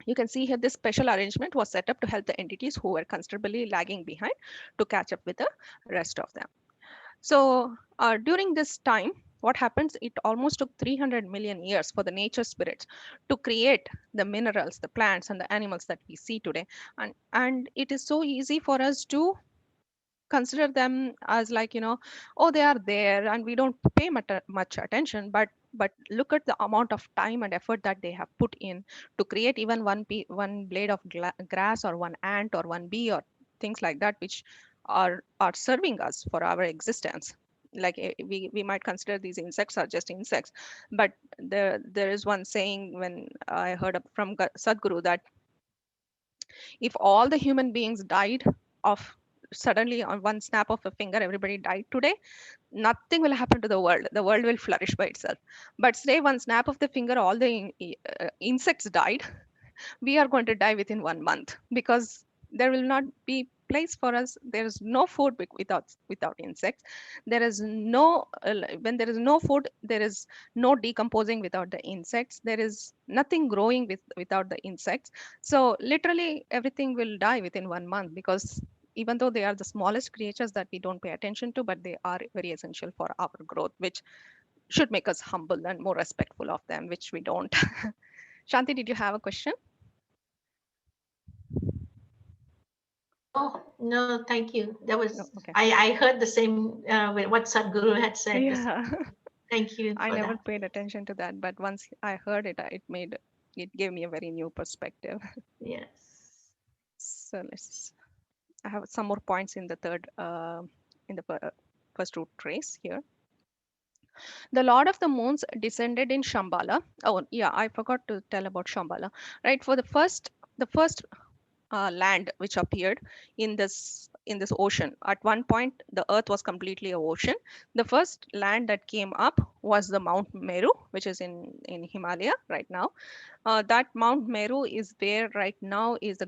You can see here this special arrangement was set up to help the entities who were considerably lagging behind to catch up with the rest of them. So during this time, what happens, it almost took 300 million years for the nature spirits to create the minerals, the plants and the animals that we see today. And it is so easy for us to consider them as like, oh, they are there and we don't pay much attention. But look at the amount of time and effort that they have put in to create even one blade of grass or one ant or one bee or things like that, which are serving us for our existence. Like we might consider these insects are just insects, but there is one saying when I heard from Sadhguru that if all the human beings died of suddenly on one snap of a finger, everybody died today, nothing will happen to the world will flourish by itself. But say one snap of the finger, all the insects died, we are going to die within 1 month, because there will not be place for us. There is no food without insects. There is no when there is no food, there is no decomposing without the insects. There is nothing growing without the insects. So literally everything will die within 1 month, because even though they are the smallest creatures that we don't pay attention to, but they are very essential for our growth, which should make us humble and more respectful of them, which we don't. Shanti, did you have a question? Oh, no, thank you. That was, No, okay. I heard the same with what Sadhguru had said. Yeah. Thank you I for never that. paid attention to that, but once I heard it, it gave me a very new perspective. Yes. So I have some more points in the first root trace here. The Lord of the Moons descended in Shambhala. Oh yeah, I forgot to tell about Shambhala. Right, for the first land which appeared in this ocean. At one point, the Earth was completely an ocean. The first land that came up was the Mount Meru, which is in Himalaya right now. That Mount Meru is where right now is the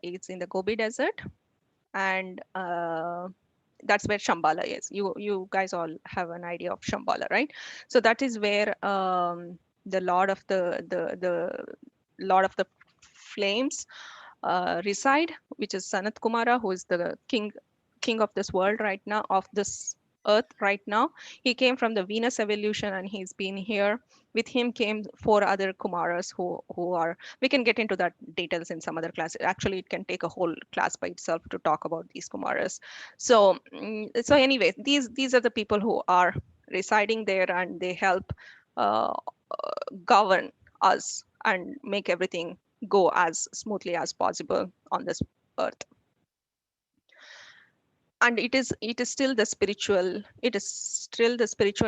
it's in the Gobi Desert, and that's where Shambhala is. You guys all have an idea of Shambhala, right? So that is where the Lord of the Flames reside, which is Sanat Kumara, who is the king of this world right now, of this earth right now. He came from the Venus evolution and he's been here. With him came 4 other Kumaras who are, we can get into that details in some other class. Actually, it can take a whole class by itself to talk about these Kumaras. So anyway, these are the people who are residing there, and they help uh, govern us and make everything go as smoothly as possible on this earth. And it is still the spiritual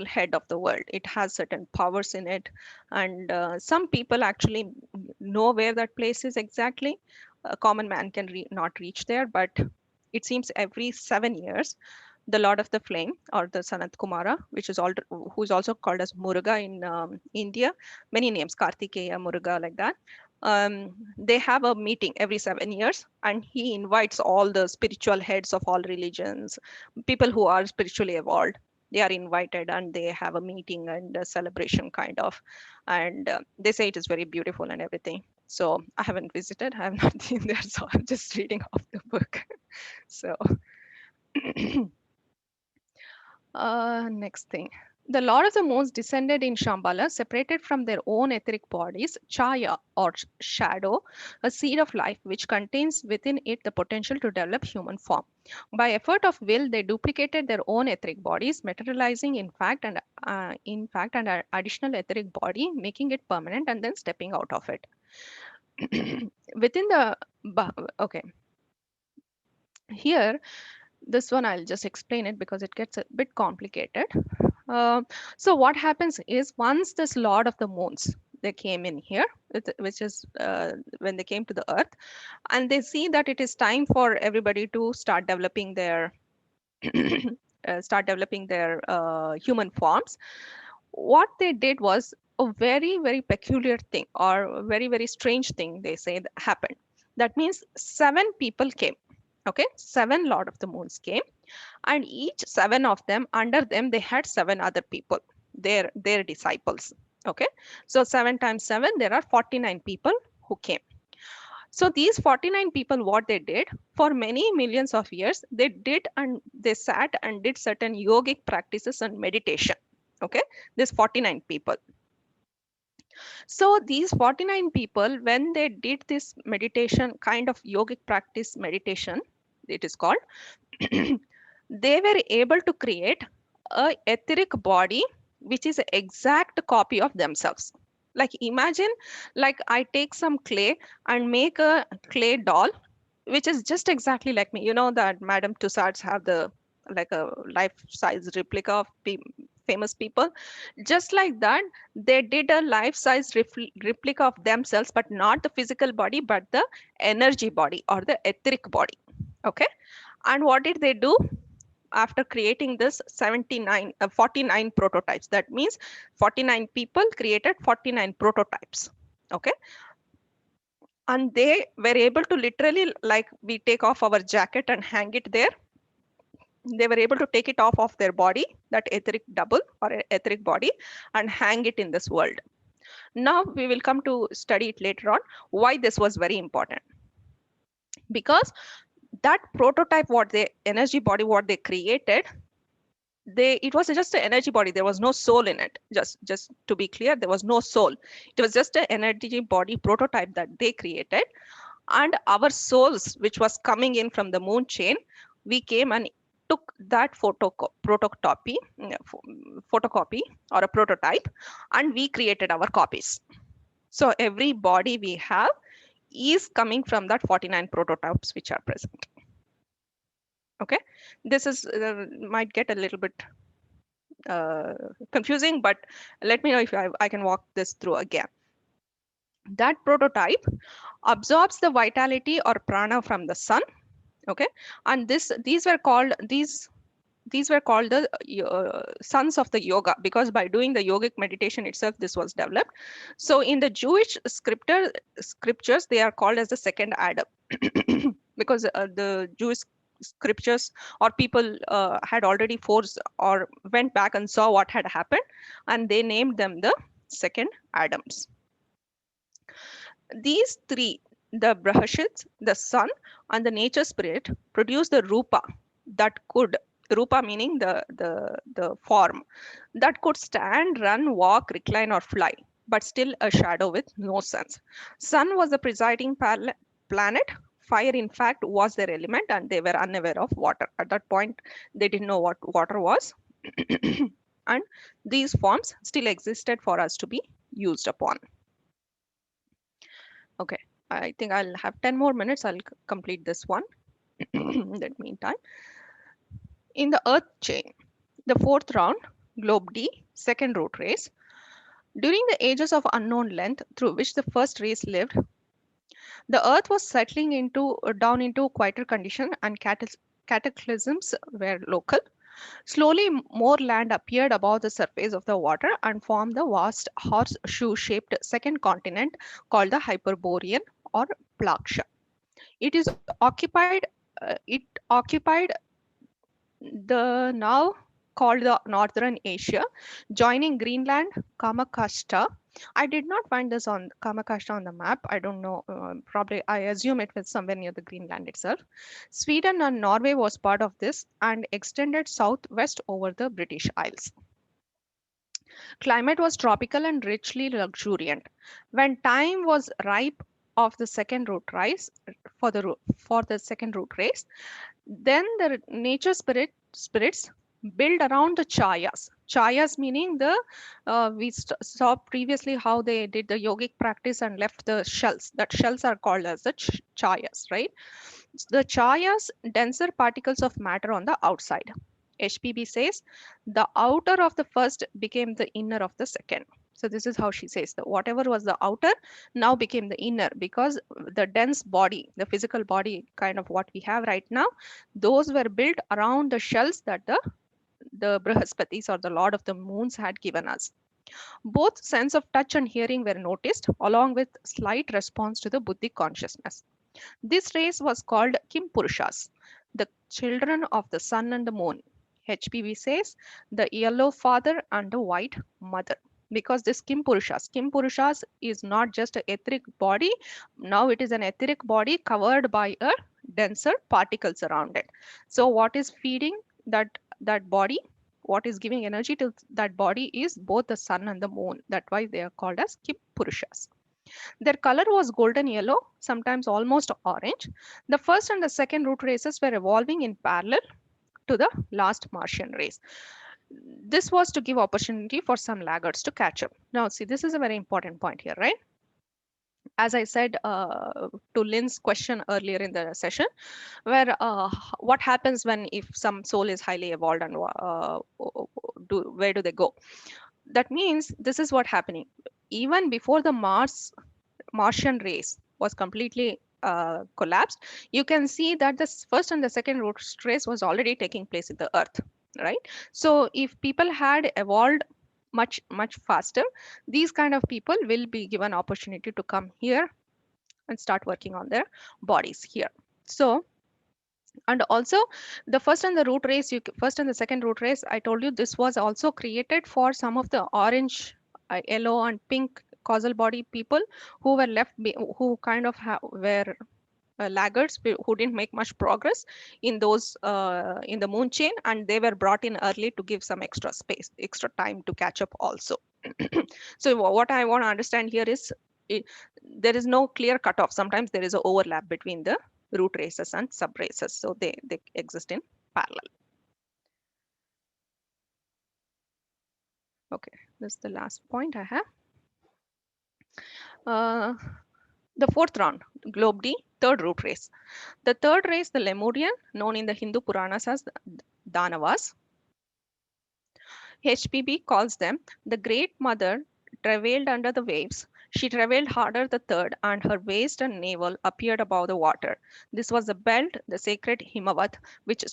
head of the world. It has certain powers in it, and some people actually know where that place is exactly. A common man can not reach there, but it seems every 7 years the Lord of the Flame, or the Sanat Kumara, who is also called as Muruga in India, many names, Kartikeya, Muruga, like that. They have a meeting every 7 years, and he invites all the spiritual heads of all religions, people who are spiritually evolved. They are invited and they have a meeting and a celebration kind of, and they say it is very beautiful and everything. So I haven't visited, I have not been there, so I'm just reading off the book. So next thing. The Lord of the Moons descended in Shambhala, separated from their own etheric bodies, Chaya, or shadow, a seed of life which contains within it the potential to develop human form. By effort of will, they duplicated their own etheric bodies, materializing in fact an additional etheric body, making it permanent, and then stepping out of it. Within the okay. Here, this one I'll just explain it because it gets a bit complicated. So what happens is, once this Lord of the Moons, they came in here, which is when they came to the earth, and they see that it is time for everybody to start developing their human forms. What they did was a very, very peculiar thing, or a very, very strange thing, they say, that happened. That means 7 people came. Okay, 7 Lord of the Moons came, and each 7 of them, under them, they had 7 other people, their disciples. Okay, so 7 times 7, there are 49 people who came. So these 49 people, what they did for many millions of years, they sat and did certain yogic practices and meditation. Okay, this 49 people. So these 49 people, when they did this meditation, kind of yogic practice meditation, it is called, they were able to create a etheric body which is an exact copy of themselves. Like imagine, like I take some clay and make a clay doll which is just exactly like me. You know that Madame Tussauds have the like a life-size replica of famous people. Just like that, they did a life-size replica of themselves, but not the physical body, but the energy body or the etheric body. Okay, and what did they do? After creating this 49 prototypes, that means 49 people created 49 prototypes. Okay, and they were able to literally, like we take off our jacket and hang it there, they were able to take it off of their body, that etheric double or etheric body, and hang it in this world. Now we will come to study it later on, why this was very important. Because that prototype, what the energy body, what they created, it was just an energy body. There was no soul in it. Just to be clear, there was no soul. It was just an energy body prototype that they created. And our souls, which was coming in from the moon chain, we came and took that photocopy or a prototype, and we created our copies. So every body we have is coming from that 49 prototypes which are present. Okay, this is might get a little bit confusing, but let me know if I can walk this through again. That prototype absorbs the vitality or prana from the sun. Okay, and these were called the sons of the yoga, because by doing the yogic meditation itself, this was developed. So in the Jewish scriptures, they are called as the second Adam because the Jewish scriptures or people had already forced or went back and saw what had happened, and they named them the second Adams. These 3, the Brahashits, the sun, and the nature spirit, produce the rupa, that could, rupa meaning the form, that could stand, run, walk, recline, or fly, but still a shadow with no sense. Sun was the presiding planet. Fire, in fact, was their element, and they were unaware of water. At that point, they didn't know what water was. And these forms still existed for us to be used upon. Okay, I think I'll have 10 more minutes. I'll complete this one in that meantime. In the Earth chain, the 4th round, globe D, 2nd root race. During the ages of unknown length through which the first race lived, the Earth was settling down into quieter condition, and cataclysms were local. Slowly, more land appeared above the surface of the water and formed the vast horseshoe-shaped second continent called the Hyperborean or Plaksha. It occupied the now called the Northern Asia, joining Greenland, Kamakashta. I did not find this on Kamakashta on the map. I don't know. Probably I assume it was somewhere near the Greenland itself. Sweden and Norway was part of this and extended southwest over the British Isles. Climate was tropical and richly luxuriant. When time was ripe of the second root race for the second root race, then the nature spirits build around the chayas. Chayas meaning we saw previously how they did the yogic practice and left the shells. That shells are called as the chayas, right? The chayas, denser particles of matter on the outside. HPB says the outer of the first became the inner of the second. So this is how she says that whatever was the outer now became the inner, because the dense body, the physical body kind of what we have right now, those were built around the shells that the Brihaspatis or the Lord of the Moons had given us. Both sense of touch and hearing were noticed along with slight response to the Buddhic consciousness. This race was called Kim Purushas, the children of the sun and the moon. HPV says the yellow father and the white mother. Because this Kim Purushas is not just an etheric body, now it is an etheric body covered by a denser particles around it. So what is feeding that body? What is giving energy to that body is both the sun and the moon. That's why they are called as Kim Purushas. Their color was golden yellow, sometimes almost orange. The first and the second root races were evolving in parallel to the last Martian race. This was to give opportunity for some laggards to catch up. Now, see, this is a very important point here, right? As I said to Lynn's question earlier in the session, where what happens when if some soul is highly evolved and where do they go? That means this is what happening. Even before the Martian race was completely collapsed, you can see that the first and the second root race was already taking place in the earth, right? So if people had evolved much faster, these kind of people will be given opportunity to come here and start working on their bodies here. So, and also the first and the root race, first and the second root race, I told you this was also created for some of the orange, yellow and pink causal body people who were who kind of were laggards who didn't make much progress in those in the moon chain, and they were brought in early to give some extra space, extra time to catch up also. So what I want to understand here is there is no clear cutoff. Sometimes there is an overlap between the root races and sub races, so they exist in parallel. Okay, this is the last point I have. The fourth round, Globe D, third root race. The third race, the Lemurian, known in the Hindu Puranas as Danavas. HPB calls them the Great Mother travailed under the waves. She travailed harder the third, and her waist and navel appeared above the water. This was the belt, the sacred Himavat, which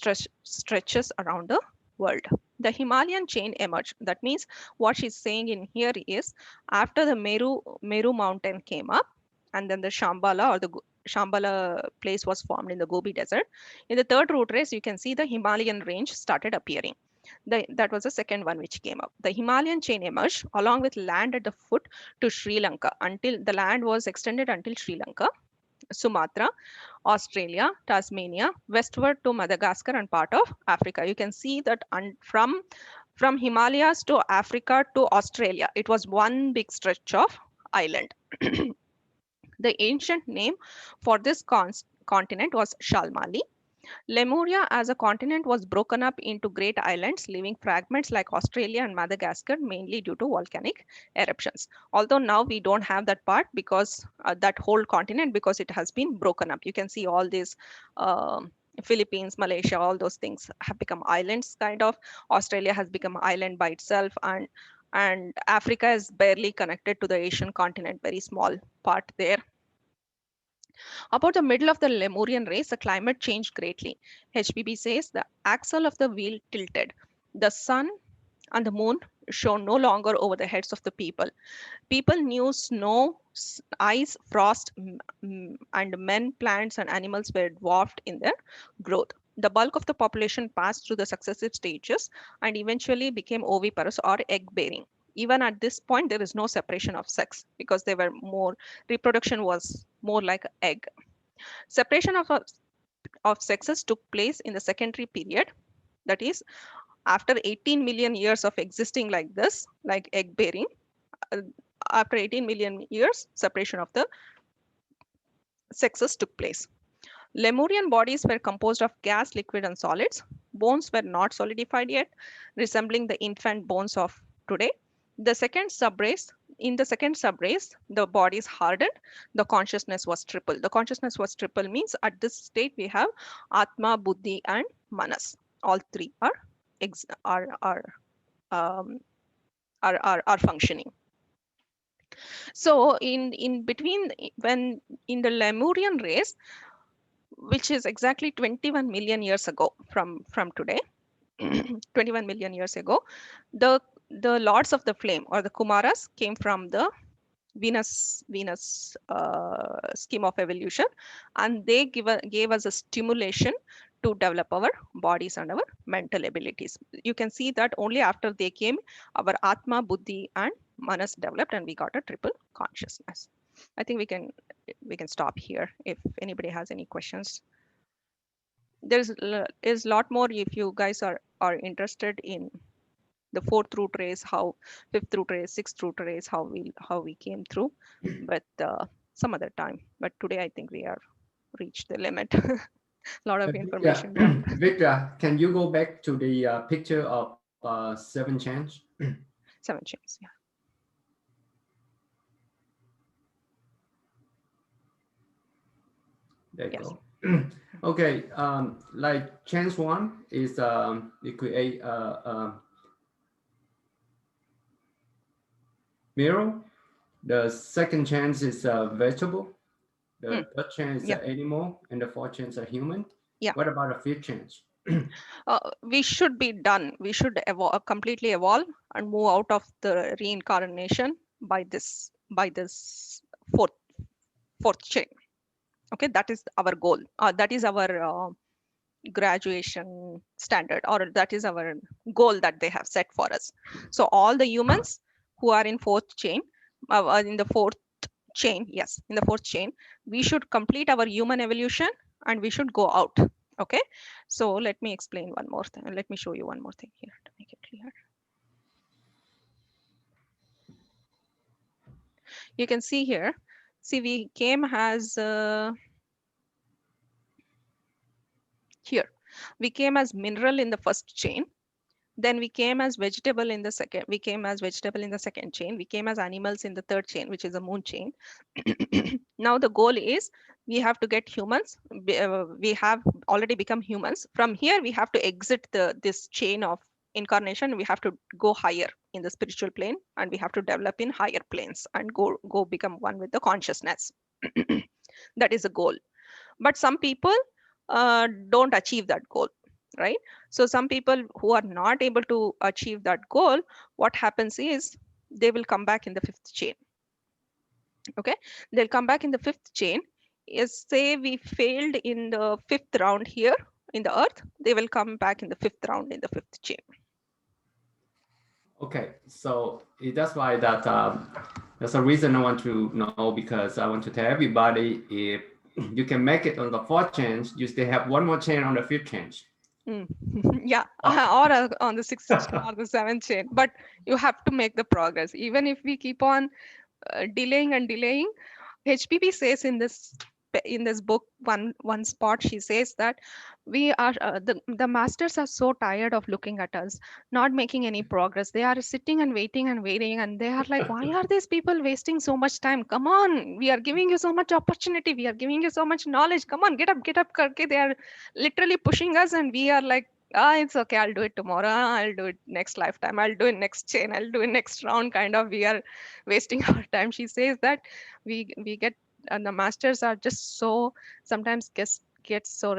stretches around the world. The Himalayan chain emerged. That means what she's saying in here is after the Meru mountain came up, and then the Shambhala or the Shambhala place was formed in the Gobi Desert. In the third root race, you can see the Himalayan range started appearing. That was the second one which came up. The Himalayan chain emerged along with land at the foot to Sri Lanka until the land was extended until Sri Lanka, Sumatra, Australia, Tasmania, westward to Madagascar and part of Africa. You can see that from Himalayas to Africa to Australia, it was one big stretch of island. The ancient name for this continent was Shalmali. Lemuria as a continent was broken up into great islands, leaving fragments like Australia and Madagascar, mainly due to volcanic eruptions. Although now we don't have that part because that whole continent, because it has been broken up. You can see all these Philippines, Malaysia, all those things have become islands kind of. Australia has become an island by itself, and Africa is barely connected to the Asian continent, very small part there. About the middle of the Lemurian race, the climate changed greatly. HBB says the axle of the wheel tilted. The sun and the moon shone no longer over the heads of the people. People knew snow, ice, frost, and men, plants, and animals were dwarfed in their growth. The bulk of the population passed through the successive stages and eventually became oviparous or egg-bearing. Even at this point, there is no separation of sex because they were more, reproduction was more like egg. Separation of sexes took place in the secondary period, that is, after 18 million years of existing like this, like egg bearing. After 18 million years, separation of the sexes took place. Lemurian bodies were composed of gas, liquid, and solids. Bones were not solidified yet, resembling the infant bones of today. In the second subrace, the bodies hardened. The consciousness was triple. The consciousness was triple means at this state we have Atma, Buddhi, and Manas. All three are functioning. So in between, when in the Lemurian race, which is exactly 21 million years ago from today, 21 million years ago, the lords of the flame, or the Kumaras, came from the Venus scheme of evolution, and they gave us a stimulation to develop our bodies and our mental abilities. You can see that only after they came, our Atma, Buddhi, and Manas developed, and we got a triple consciousness. I think we can stop here if anybody has any questions. There's is a lot more if you guys are interested in the 4th root race, how 5th root race, 6th root race, how we came through, but some other time. But today I think we are reached the limit. A lot of information. Vidya, can you go back to the picture of 7 chants? 7 chains, yeah. There you Yes. go. Okay, like chance 1 is you create a mirror. The second chance is a vegetable. The third chance is Yeah. an animal, and the fourth chance a human. Yeah. What about the 5th chance? We should be done. We should completely evolve and move out of the reincarnation by this fourth chain. Okay, that is our goal. That is our graduation standard, or that is our goal that they have set for us. So all the humans who are in 4th chain, in the 4th chain, yes, in the 4th chain, we should complete our human evolution and we should go out. Okay, so let me explain one more thing. Let me show you one more thing here to make it clear. You can see here, see, we came as here, we came as mineral in the 1st chain. Then we came as vegetable in the second. We came as vegetable in the 2nd chain. We came as animals in the 3rd chain, which is a moon chain. Now the goal is we have to get humans. We have already become humans. From here, we have to exit this chain of incarnation. We have to go higher in the spiritual plane, and we have to develop in higher planes and go become one with the consciousness. That is a goal. But some people don't achieve that goal, right? So some people who are not able to achieve that goal, what happens is they will come back in the 5th chain. Okay, they'll come back in the 5th chain. Is, say we failed in the 5th round here in the earth, they will come back in the 5th round in the 5th chain. Okay, so that's why that that's a reason I want to know, because I want to tell everybody, if you can make it on the 4th chance, you still have one more chance on the 5th chance. Yeah, or on the 6th chain or the 7th chain, but you have to make the progress. Even if we keep on delaying and delaying, HPP says in this book, one spot, she says that we are the masters are so tired of looking at us not making any progress. They are sitting and waiting, and they are like, why are these people wasting so much time? Come on, we are giving you so much opportunity, we are giving you so much knowledge. Come on, get up karke. They are literally pushing us, and we are like, it's okay, I'll do it tomorrow, I'll do it next lifetime, I'll do it next chain, I'll do it next round, kind of. We are wasting our time. She says that we get, and the masters are just so sometimes get so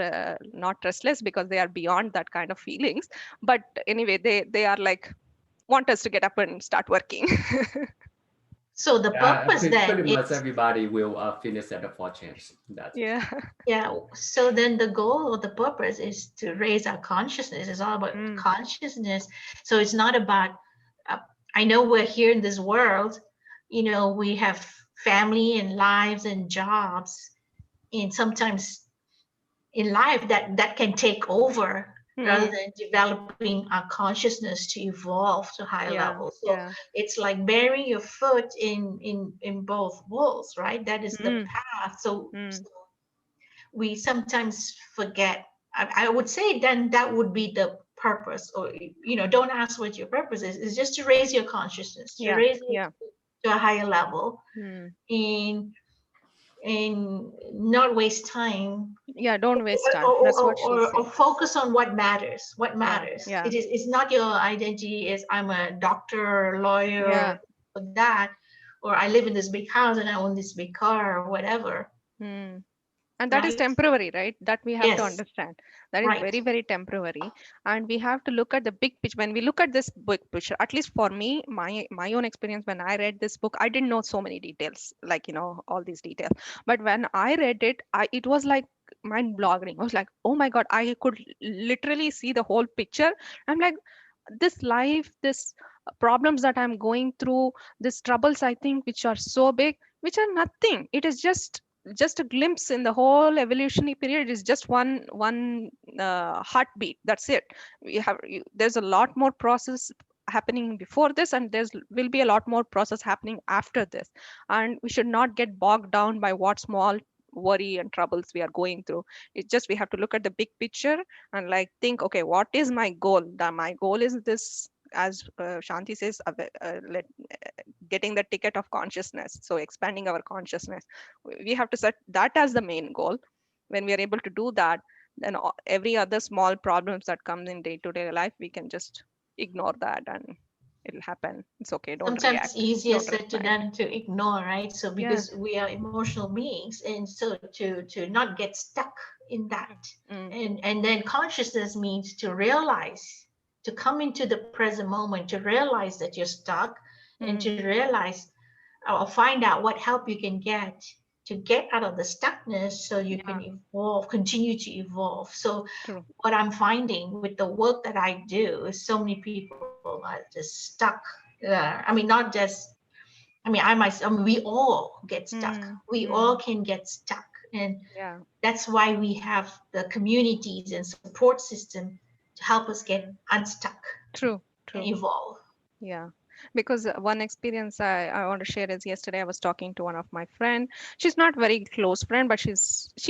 not restless, because they are beyond that kind of feelings. But anyway, they are like, want us to get up and start working. So the purpose then pretty much is, everybody will finish at the 4th chance. That's Yeah. yeah. So then the goal or the purpose is to raise our consciousness. It's all about consciousness. So it's not about, I know we're here in this world, you know, we have family and lives and jobs, and sometimes in life that can take over rather than developing our consciousness to evolve to higher levels. So it's like burying your foot in both worlds, right? That is the path. So we sometimes forget. I would say then that would be the purpose, or, you know, don't ask what your purpose is. It's just to raise your consciousness, to raise it to a higher level, and not waste time. Yeah, don't waste time. That's what she said. Or focus on what matters. What matters. Yeah. It's not your identity is I'm a doctor or lawyer or that. or I live in this big house and I own this big car or whatever. And that is Right? temporary, right? That we have to Yes, understand. That is right. very, very temporary. And we have to look at the big picture. When we look at this big picture, at least for me, my own experience, when I read this book, I didn't know so many details, like, all these details. But when I read it, it was like mind blogging. I was like, oh my God, I could literally see the whole picture. I'm like, this life, this problems that I'm going through, these troubles, I think, which are so big, which are nothing. It is just a glimpse in the whole evolutionary period. Is just one heartbeat. That's it. There's a lot more process happening before this, and there's will be a lot more process happening after this. And we should not get bogged down by what small worry and troubles we are going through. It's just we have to look at the big picture and like think, okay, what is my goal? That my goal is this, as Shanti says, getting the ticket of consciousness. So expanding our consciousness, we have to set that as the main goal. When we are able to do that, then every other small problems that comes in day-to-day life, we can just ignore that and it'll happen. It's okay. Don't Sometimes it's react. easier Don't said to respond. than to ignore, right? So Yeah. because we are emotional beings, and so to not get stuck in that, Mm. and then consciousness means to realize, to come into the present moment, to realize that you're stuck, and to realize or find out what help you can get to get out of the stuckness so you Yeah. can evolve, continue to evolve. So True. what I'm finding with the work that I do is so many people are just stuck. I mean, not just, I mean, I myself, I mean, we all get stuck. Mm. We all Mm. can get stuck. And Yeah. that's why we have the communities and support system to help us get unstuck True. and True. evolve. Yeah, because one experience I want to share is yesterday I was talking to one of my friend. She's not very close friend, but she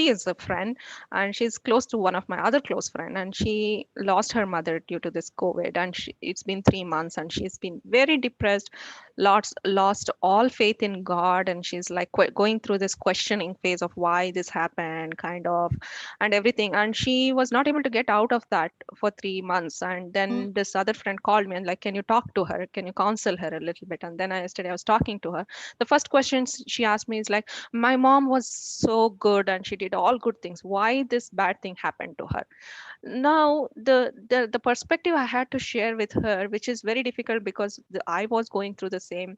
is a friend, and she's close to one of my other close friend. And she lost her mother due to this COVID, and it's been 3 months, and she's been very depressed, lost all faith in God, and she's like going through this questioning phase of why this happened, kind of, and everything. And she was not able to get out of that for 3 months. And Mm. then this other friend called me and like, can you talk to her? Can you counsel her a little bit? And then yesterday I was talking to her. The first question she asked me is like, my mom was so good and she did all good things. Why this bad thing happened to her? Now the perspective I had to share with her, which is very difficult because I was going through the same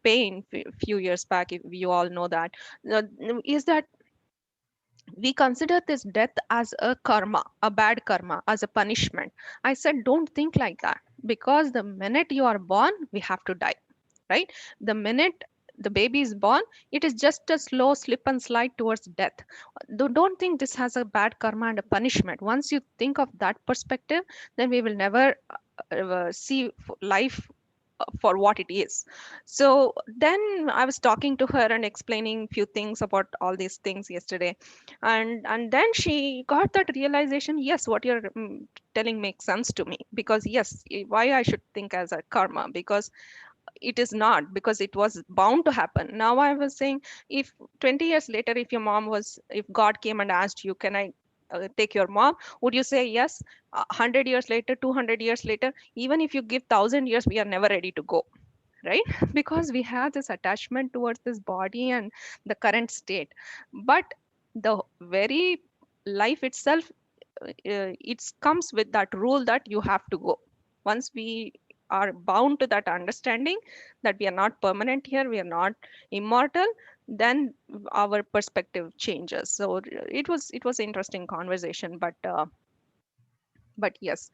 pain few years back, if you all know that, uh, is that we consider this death as a karma, a bad karma, as a punishment. I said, don't think like that, because the minute you are born, we have to die, right? The minute the baby is born, it is just a slow slip and slide towards death. Don't think this has a bad karma and a punishment. Once you think of that perspective, then we will never see life for what it is. So then I was talking to her and explaining few things about all these things yesterday, and then she got that realization. Yes, what you're telling makes sense to me, because yes, why I should think as a karma, because it is not, because it was bound to happen. Now I was saying, if 20 years later, if God came and asked you, can I take your mom, would you say yes? 100 years later, 200 years later, even if you give 1,000 years, we are never ready to go, right? Because we have this attachment towards this body and the current state. But the very life itself, it comes with that rule that you have to go. Once we are bound to that understanding that we are not permanent here, we are not immortal, then our perspective changes. So it was interesting conversation, but yes,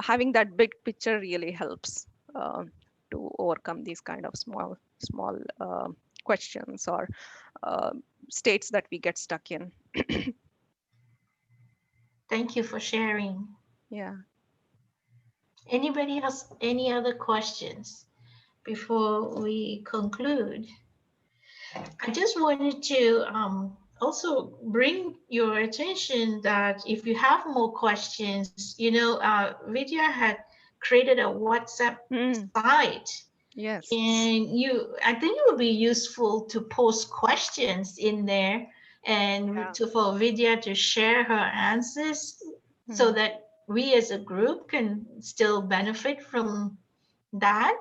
having that big picture really helps uh, to overcome these kind of small questions or uh, states that we get stuck in. Thank you for sharing. Yeah. Anybody else, any other questions before we conclude? I just wanted to also bring your attention that if you have more questions, Vidya had created a WhatsApp Mm, site, yes. and I think it would be useful to post questions in there and Yeah. for Vidya to share her answers so Mm, that we as a group can still benefit from that.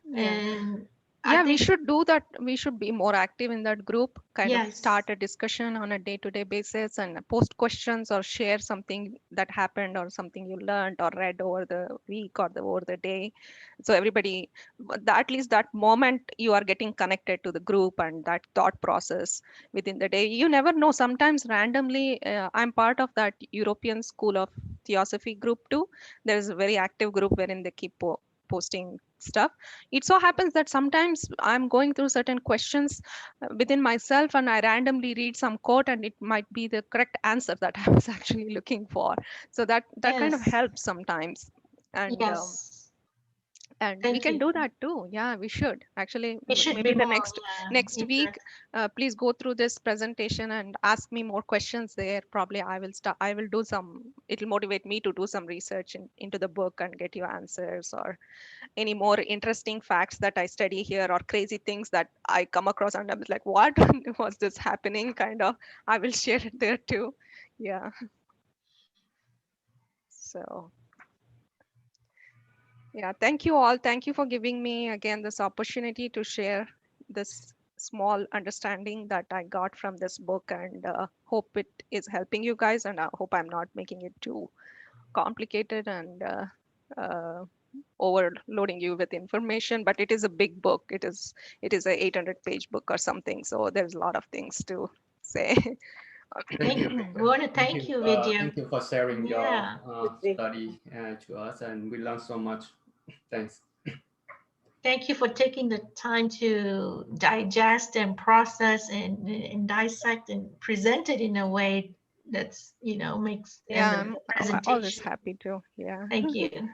yeah. And I Yeah, we think should do that. We should be more active in that group, kind of yes. start a discussion on a day-to-day basis and post questions or share something that happened or something you learned or read over the week or over the day. So everybody, at least that moment you are getting connected to the group and that thought process within the day. You never know. Sometimes randomly, I'm part of that European School of Theosophy group too. There is a very active group wherein they keep posting stuff. It so happens that sometimes I'm going through certain questions within myself and I randomly read some quote and it might be the correct answer that I was actually looking for. So that kind of Yes. helps sometimes. And Yes. and we Thank can you. do that too. Yeah, we should actually. It should Maybe be the more, next week, interactive. please go through this presentation and ask me more questions there. Probably I will do some. It'll motivate me to do some research into the book and get you answers, or any more interesting facts that I study here, or crazy things that I come across and I'm like, what was this happening? Kind of, I will share it there too. Yeah. So yeah, thank you all. Thank you for giving me again this opportunity to share this small understanding that I got from this book, and hope it is helping you guys. And I hope I'm not making it too complicated and overloading you with information. But it is a big book. It is a 800-page book or something. So there's a lot of things to say. Thank you. We want to thank you, Vidya. Thank you for sharing your Yeah. study to us, and we learned so much. Thanks. Thank you for taking the time to digest and process and dissect and present it in a way that's, makes and Yeah, the I'm always presentation. happy to. Yeah. Thank you.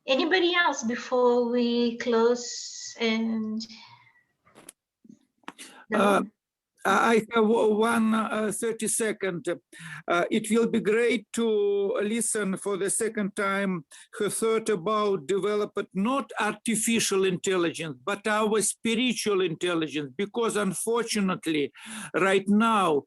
Anybody else before we close and no? I have one 30-second. It will be great to listen for the second time her thought about developing not artificial intelligence, but our spiritual intelligence, because unfortunately, right now,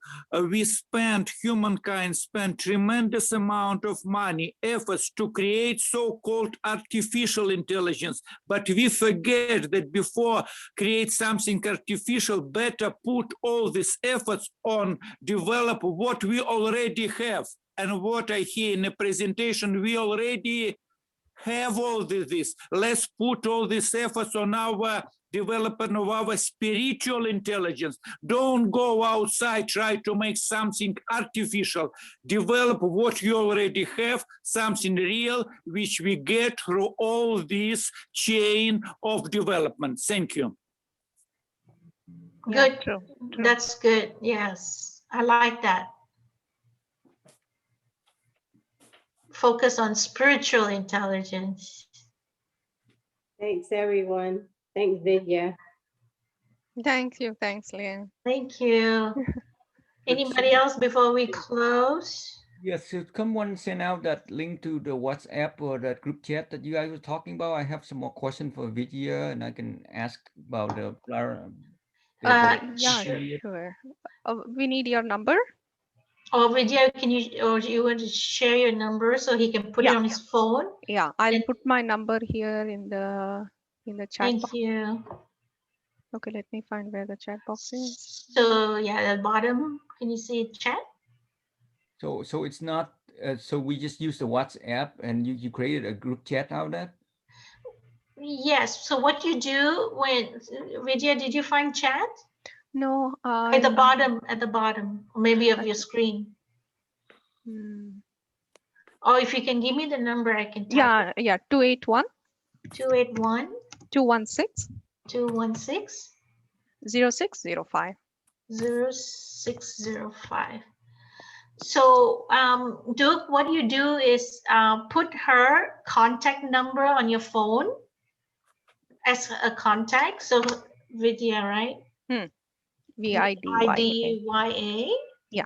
humankind spent tremendous amount of money, efforts to create so-called artificial intelligence, but we forget that before create something artificial, better put all these efforts on develop what we already have. And what I hear in the presentation, we already have all this. Let's put all these efforts on our development of our spiritual intelligence. Don't go outside, try to make something artificial. Develop what you already have, something real, which we get through all this chain of development. Thank you. Yeah, Good. true. That's good. Yes. I like that. Focus on spiritual intelligence. Thanks, everyone. Thanks, Vidya. Thank you. Thanks, Leah. Thank you. Anybody else before we close? Yes, so someone send out that link to the WhatsApp or that group chat that you guys were talking about. I have some more questions for Vidya, and I can ask about the Yeah, sure. We need your number. Or Vidya, or do you want to share your number so he can put it Yeah. on his phone? Yeah, I'll And- put my number here in the chat Thank box. you. Okay, let me find where the chat box is. So yeah, at the bottom, can you see chat? So it's not. So we just use the WhatsApp, and you created a group chat out of that. Yes. So what you do when Vidya, did you find chat No, at the bottom? At the bottom, maybe of your screen. Or if you can give me the number, I can type it. Yeah, 281 281 216 216 0605. 0605. So, Duke, what you do is put her contact number on your phone as a contact. So, Vidya, right? VIDYA. Yeah.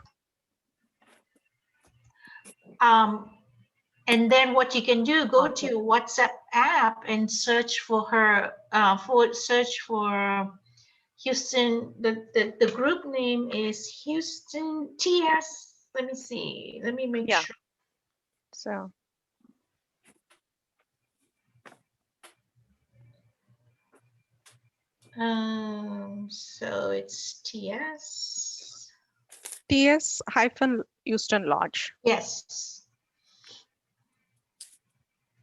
And then what you can do, go to your WhatsApp app and search for her, search for Houston. The group name is Houston TS. Let me see. Let me make sure. So it's TS. TS-Houston Lodge. Yes.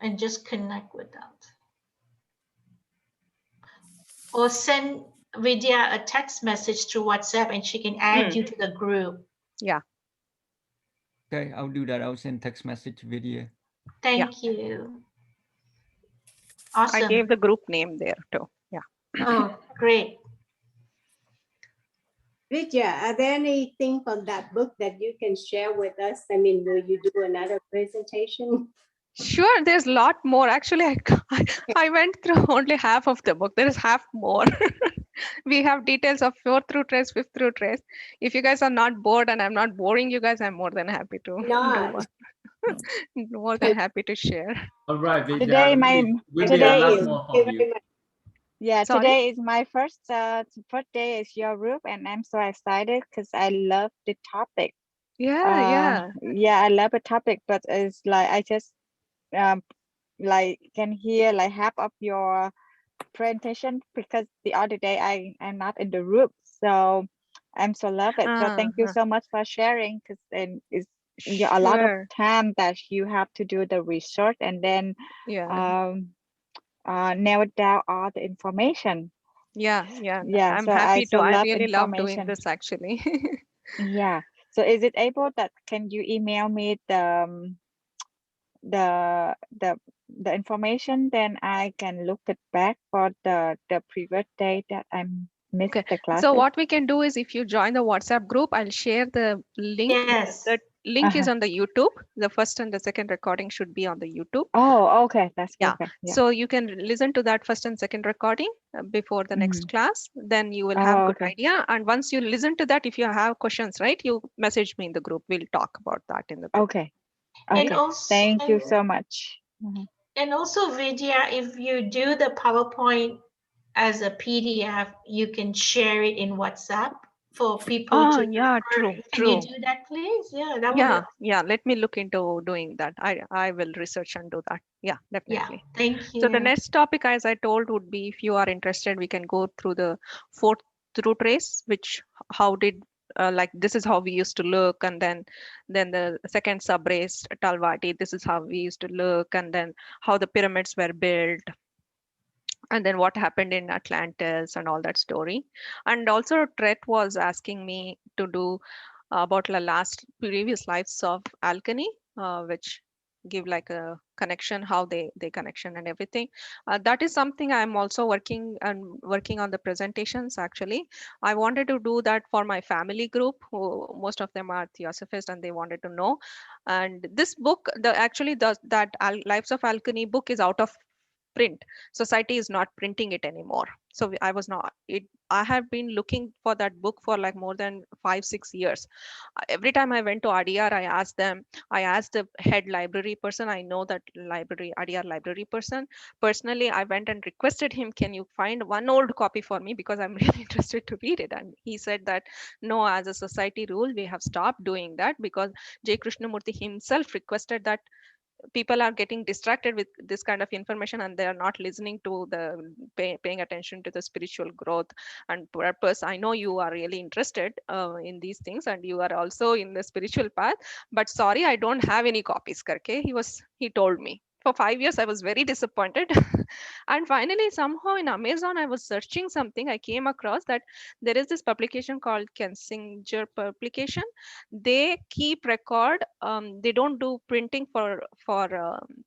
And just connect with that. Or send Vidya a text message through WhatsApp and she can add you to the group. Yeah. Okay, I'll do that. I'll send text message video. Thank you. I Awesome. gave the group name there too. Yeah. Oh, great. Vidya, are there anything from that book that you can share with us? I mean, will you do another presentation? Sure, there's a lot more. Actually, I went through only half of the book. There is half more. We have details of 4th through trace, 5th through trace. If you guys are not bored and I'm not boring you guys, I'm more than happy to do Not. one. More than happy to share. All right, Vidya. Today, will be a today lot is- more Thank from you very you. much. Yeah, Sorry? today is my first day is your group, and I'm so excited because I love the topic. Yeah. Yeah, I love the topic, but it's like I just like can hear like half of your presentation because the other day I'm not in the group, so I'm so love it. So thank you so much for sharing, because then it's a lot of Sure. time that you have to do the research and then Yeah. narrow down all the information. Yeah. Yeah, I'm so I happy to. so I love really love doing information. this actually. Yeah. So is it able that can you email me the the information, then I can look it back for the previous day that I missed Okay. the classes? So what we can do is if you join the WhatsApp group, I'll share the link. Yes. The link is Uh-huh. on the YouTube. The first and the second recording should be on the YouTube. Oh, okay, that's Yeah. perfect. Yeah. So you can listen to that first and second recording before the next class. Then you will have Oh, good okay. idea. And once you listen to that, if you have questions, right, you message me in the group. We'll talk about that in the group. Okay. And Okay. also, Thank you so much. Mhm. and also, Vidya, if you do the PowerPoint as a PDF, you can share it in WhatsApp for people Oh, to yeah, refer. true. Can you do that, please? Yeah, that would be Yeah. Let me look into doing that. I will research and do that. Yeah, yeah. definitely. Thank you. So the next topic, as I told, would be if you are interested, we can go through the 4th through trace, which how did like this is how we used to look, and then the second sub race Talwati, this is how we used to look, and then how the pyramids were built, and then what happened in Atlantis and all that story. And also Tret was asking me to do about the last previous lives of alchemy, which give like a connection, how they connection and everything. That is something I'm also working on the presentations. Actually, I wanted to do that for my family group, who most of them are Theosophists, and they wanted to know. And this book, that Lives of Alchemy book is out of print. Society is not printing it anymore. So I was not it. I have been looking for that book for like more than 5-6 years. Every time I went to ADR, I asked the head library person. I know that ADR library person personally. I went and requested him, can you find one old copy for me, because I'm really interested to read it. And he said that no, as a society rule, we have stopped doing that, because J Krishnamurti himself requested that people are getting distracted with this kind of information, and they are not listening to paying attention to the spiritual growth and purpose. I know you are really interested in these things, and you are also in the spiritual path, but sorry, I don't have any copies karke. He told me. For 5 years I was very disappointed. And finally, somehow in Amazon, I was searching something. I came across that there is this publication called Kensinger publication. They keep record. They don't do printing for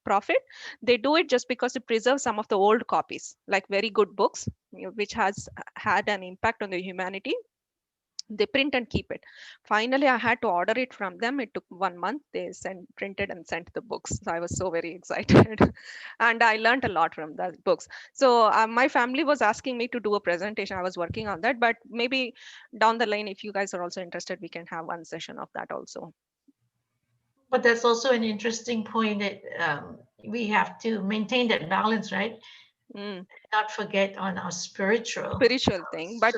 profit. They do it just because to preserve some of the old copies, like very good books, which has had an impact on the humanity. They print and keep it. Finally, I had to order it from them. It took 1 month. They printed and sent the books. So I was so very excited. And I learned a lot from those books. So my family was asking me to do a presentation. I was working on that, but maybe down the line, if you guys are also interested, we can have one session of that also. But that's also an interesting point that we have to maintain that balance, right? Not forget on our spiritual thing. But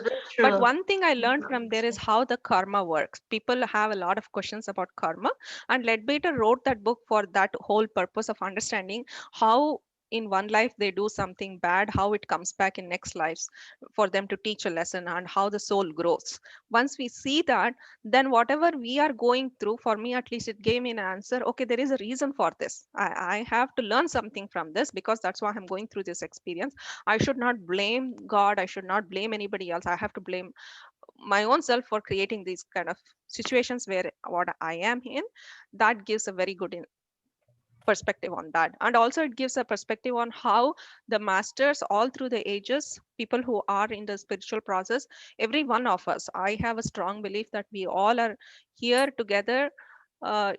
one thing I learned from there is how the karma works. People have a lot of questions about karma, and Leadbeater wrote that book for that whole purpose of understanding how in one life they do something bad, how it comes back in next lives for them to teach a lesson, and how the soul grows. Once we see that, then whatever we are going through, for me at least, it gave me an answer. Okay, there is a reason for this. I have to learn something from this, because that's why I'm going through this experience. I should not blame God, I should not blame anybody else. I have to blame my own self for creating these kind of situations where what I am in. That gives a very good perspective on that. And also it gives a perspective on how the masters all through the ages, people who are in the spiritual process, every one of us, I have a strong belief that we all are here together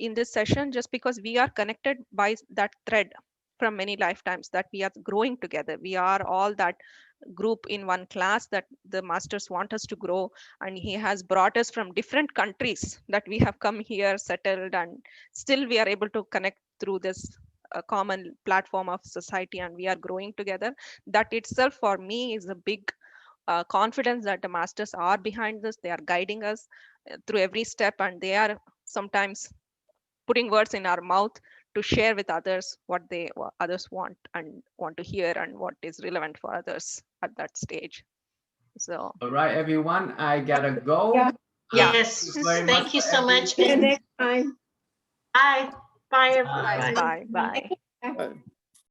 in this session just because we are connected by that thread from many lifetimes, that we are growing together. We are all that group in one class that the masters want us to grow, and he has brought us from different countries that we have come here, settled, and still we are able to connect through this common platform of society, and we are growing together. That itself for me is a big confidence that the masters are behind this. They are guiding us through every step, and they are sometimes putting words in our mouth to share with others what others want and want to hear, and what is relevant for others at that stage. So All right, everyone, I gotta go. Yeah. Yeah. Yes, Very much thank you for so much. See you everything. next time. Bye. Bye, Bye. everybody. bye bye. Bye.